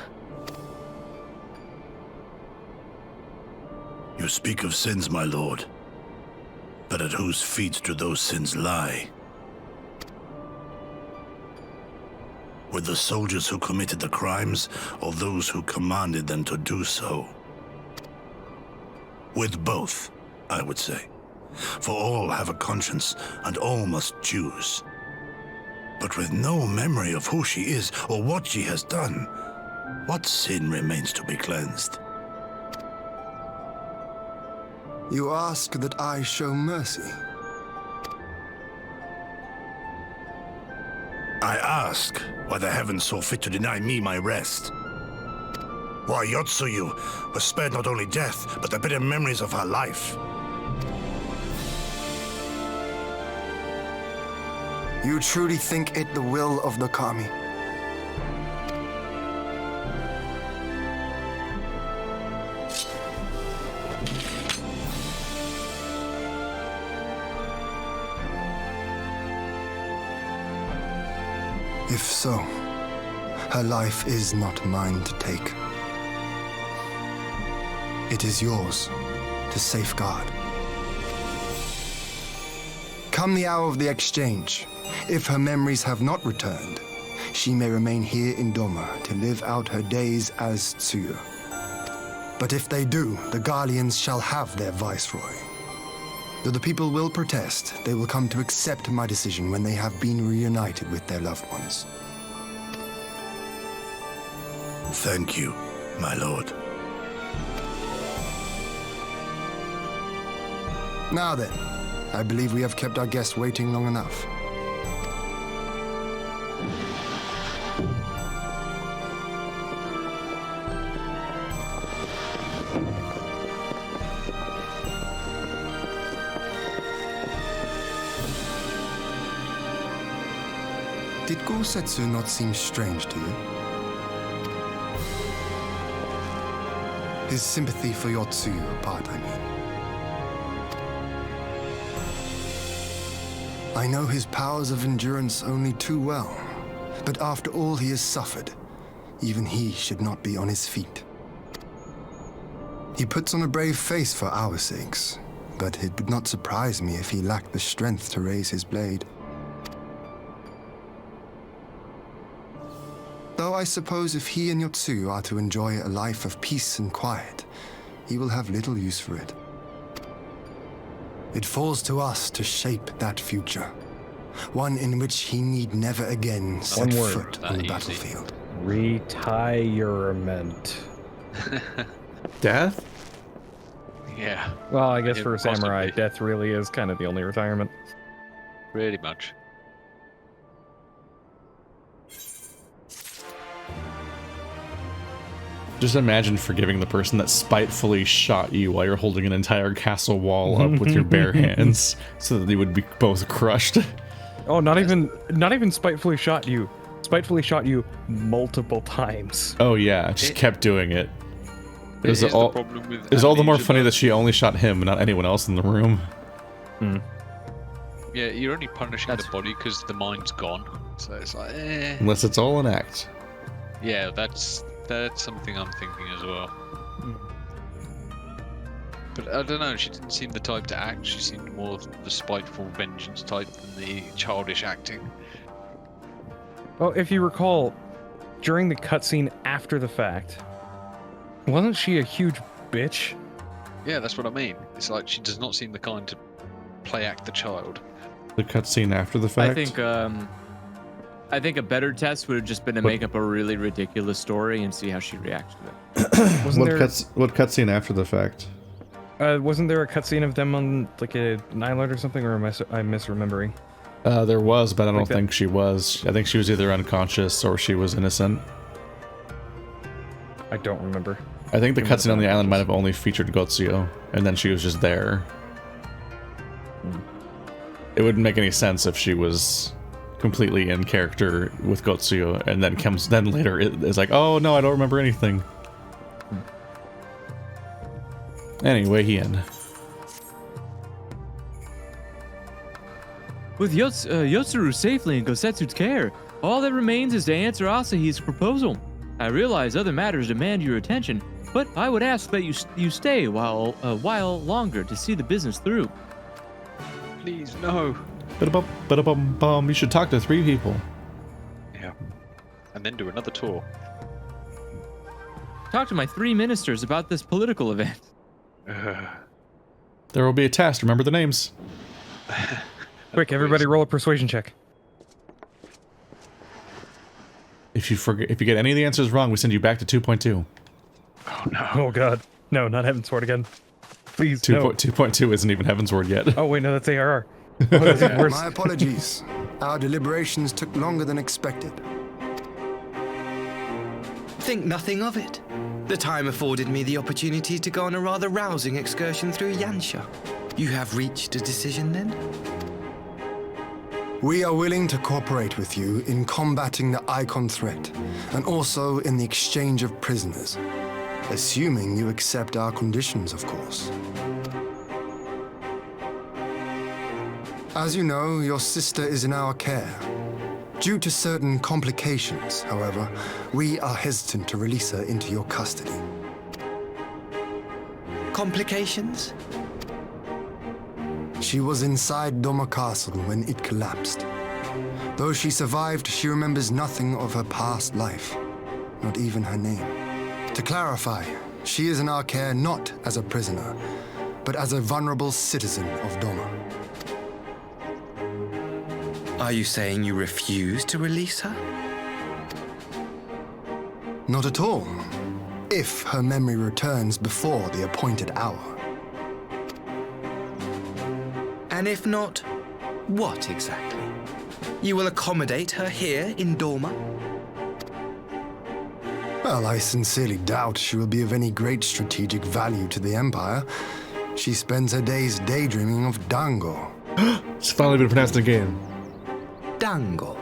E: You speak of sins, my lord. But at whose feet do those sins lie? With the soldiers who committed the crimes, or those who commanded them to do so? With both, I would say. For all have a conscience, and all must choose. But with no memory of who she is, or what she has done, what sin remains to be cleansed?
F: You ask that I show mercy.
E: I ask why the heavens saw fit to deny me my rest. Why Yotsuyu was spared not only death, but the bitter memories of her life.
F: You truly think it the will of the Kami? If so, her life is not mine to take. It is yours to safeguard. Come the hour of the exchange, if her memories have not returned, she may remain here in Doma to live out her days as Tsuyu. But if they do, the Garleans shall have their viceroy. Though the people will protest, they will come to accept my decision when they have been reunited with their loved ones.
E: Thank you, my lord.
F: Now then, I believe we have kept our guest waiting long enough. Did Gosetsu not seem strange to you? His sympathy for Yotsuyu apart, I mean. I know his powers of endurance only too well, but after all he has suffered, even he should not be on his feet. He puts on a brave face for our sakes, but it would not surprise me if he lacked the strength to raise his blade. Though I suppose if he and Yotsuyu are to enjoy a life of peace and quiet, he will have little use for it. It falls to us to shape that future, one in which he need never again set foot on the battlefield.
K: Retirement.
A: Death?
B: Yeah.
K: Well, I guess for a
B: Possibly.
K: samurai, death really is kind of the only retirement.
B: Pretty much.
A: Just imagine forgiving the person that spitefully shot you while you're holding an entire castle wall up with your bare hands, so that they would be both crushed.
K: Oh, not even spitefully shot you. Spitefully shot you multiple times.
A: Oh yeah, just kept doing it. It was
B: Here's the
A: all
B: problem with
A: it was all the more
B: amnesia,
A: funny
B: though.
A: that she only shot him, not anyone else in the room.
B: Yeah, you're only punishing the body because the mind's gone. So it's like, eh.
A: Unless it's all an act.
B: Yeah, that's something I'm thinking as well. But I don't know, she didn't seem the type to act. She seemed more the spiteful vengeance type than the childish acting.
K: Well, if you recall, during the cutscene after the fact, Wasn't she a huge bitch?
B: Yeah, that's what I mean. It's like she does not seem the kind to play act the child.
A: The cutscene after the fact.
D: I think a better test would have just been to make up a really ridiculous story and see how she reacts to it.
A: What cutscene after the fact?
K: Wasn't there a cutscene of them on like a island or something, or am I misremembering?
A: There was, but I don't think she was. I think she was either unconscious or she was innocent.
K: I don't remember.
A: I think the cutscene on the island might have only featured Gotsuyo, and then she was just there. It wouldn't make any sense if she was completely in character with Gotsuyo, and then later it's like, oh no, I don't remember anything. Anyway, he in.
D: With Yotsuru safely in Gosetsu's care, all that remains is to answer Asahi's proposal. I realize other matters demand your attention, but I would ask that you stay a while longer to see the business through.
B: Please, no.
A: You should talk to 3 people.
B: Yeah. And then do another tour.
D: Talk to my 3 ministers about this political event.
A: There will be a test. Remember the names.
K: Quick, everybody roll a persuasion check.
A: If you get any of the answers wrong, we send you back to 2.2.
B: Oh no.
K: Oh god. No, not Heavensward again. Please,
A: 2.2 isn't even Heavensward yet.
K: Oh wait, no, that's ARR. Oh, that's even worse.
F: My apologies. Our deliberations took longer than expected.
L: Think nothing of it. The time afforded me the opportunity to go on a rather rousing excursion through Yansha. You have reached a decision then?
F: We are willing to cooperate with you in combating the Icon threat, and also in the exchange of prisoners. Assuming you accept our conditions, of course. As you know, your sister is in our care. Due to certain complications, however, we are hesitant to release her into your custody.
L: Complications?
F: She was inside Doma Castle when it collapsed. Though she survived, she remembers nothing of her past life, not even her name. To clarify, she is in our care not as a prisoner, but as a vulnerable citizen of Doma.
L: Are you saying you refuse to release her?
F: Not at all, if her memory returns before the appointed hour.
L: And if not, what exactly? You will accommodate her here in Doma?
F: Well, I sincerely doubt she will be of any great strategic value to the Empire. She spends her days daydreaming of Dango.
A: It's finally been pronounced again.
L: Dango.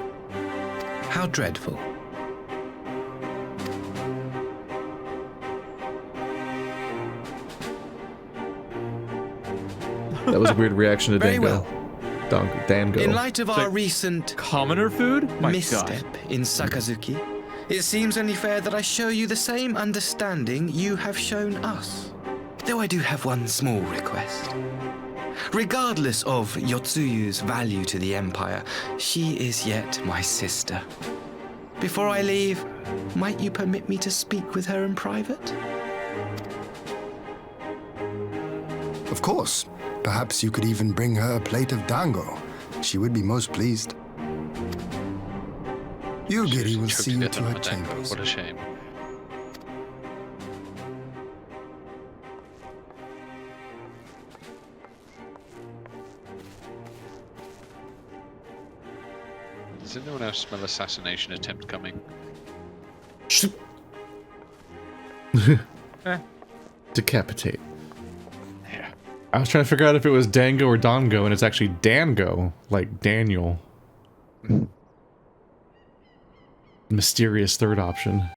L: How dreadful.
A: That was a weird reaction to
L: Very
A: Dango.
L: well.
A: Dango.
L: In light of our recent
D: commoner food
L: misstep in Sakazuki, it seems only fair that I show you the same understanding you have shown us. Though I do have one small request. Regardless of Yotsuyu's value to the Empire, she is yet my sister. Before I leave, might you permit me to speak with her in private?
F: Of course. Perhaps you could even bring her a plate of dango. She would be most pleased. Yugiri will see you to her chambers.
B: What a shame. Does anyone else smell assassination attempt coming?
A: Decapitate. I was trying to figure out if it was Dango or Dongo, and it's actually Dango, like Daniel. Mysterious third option.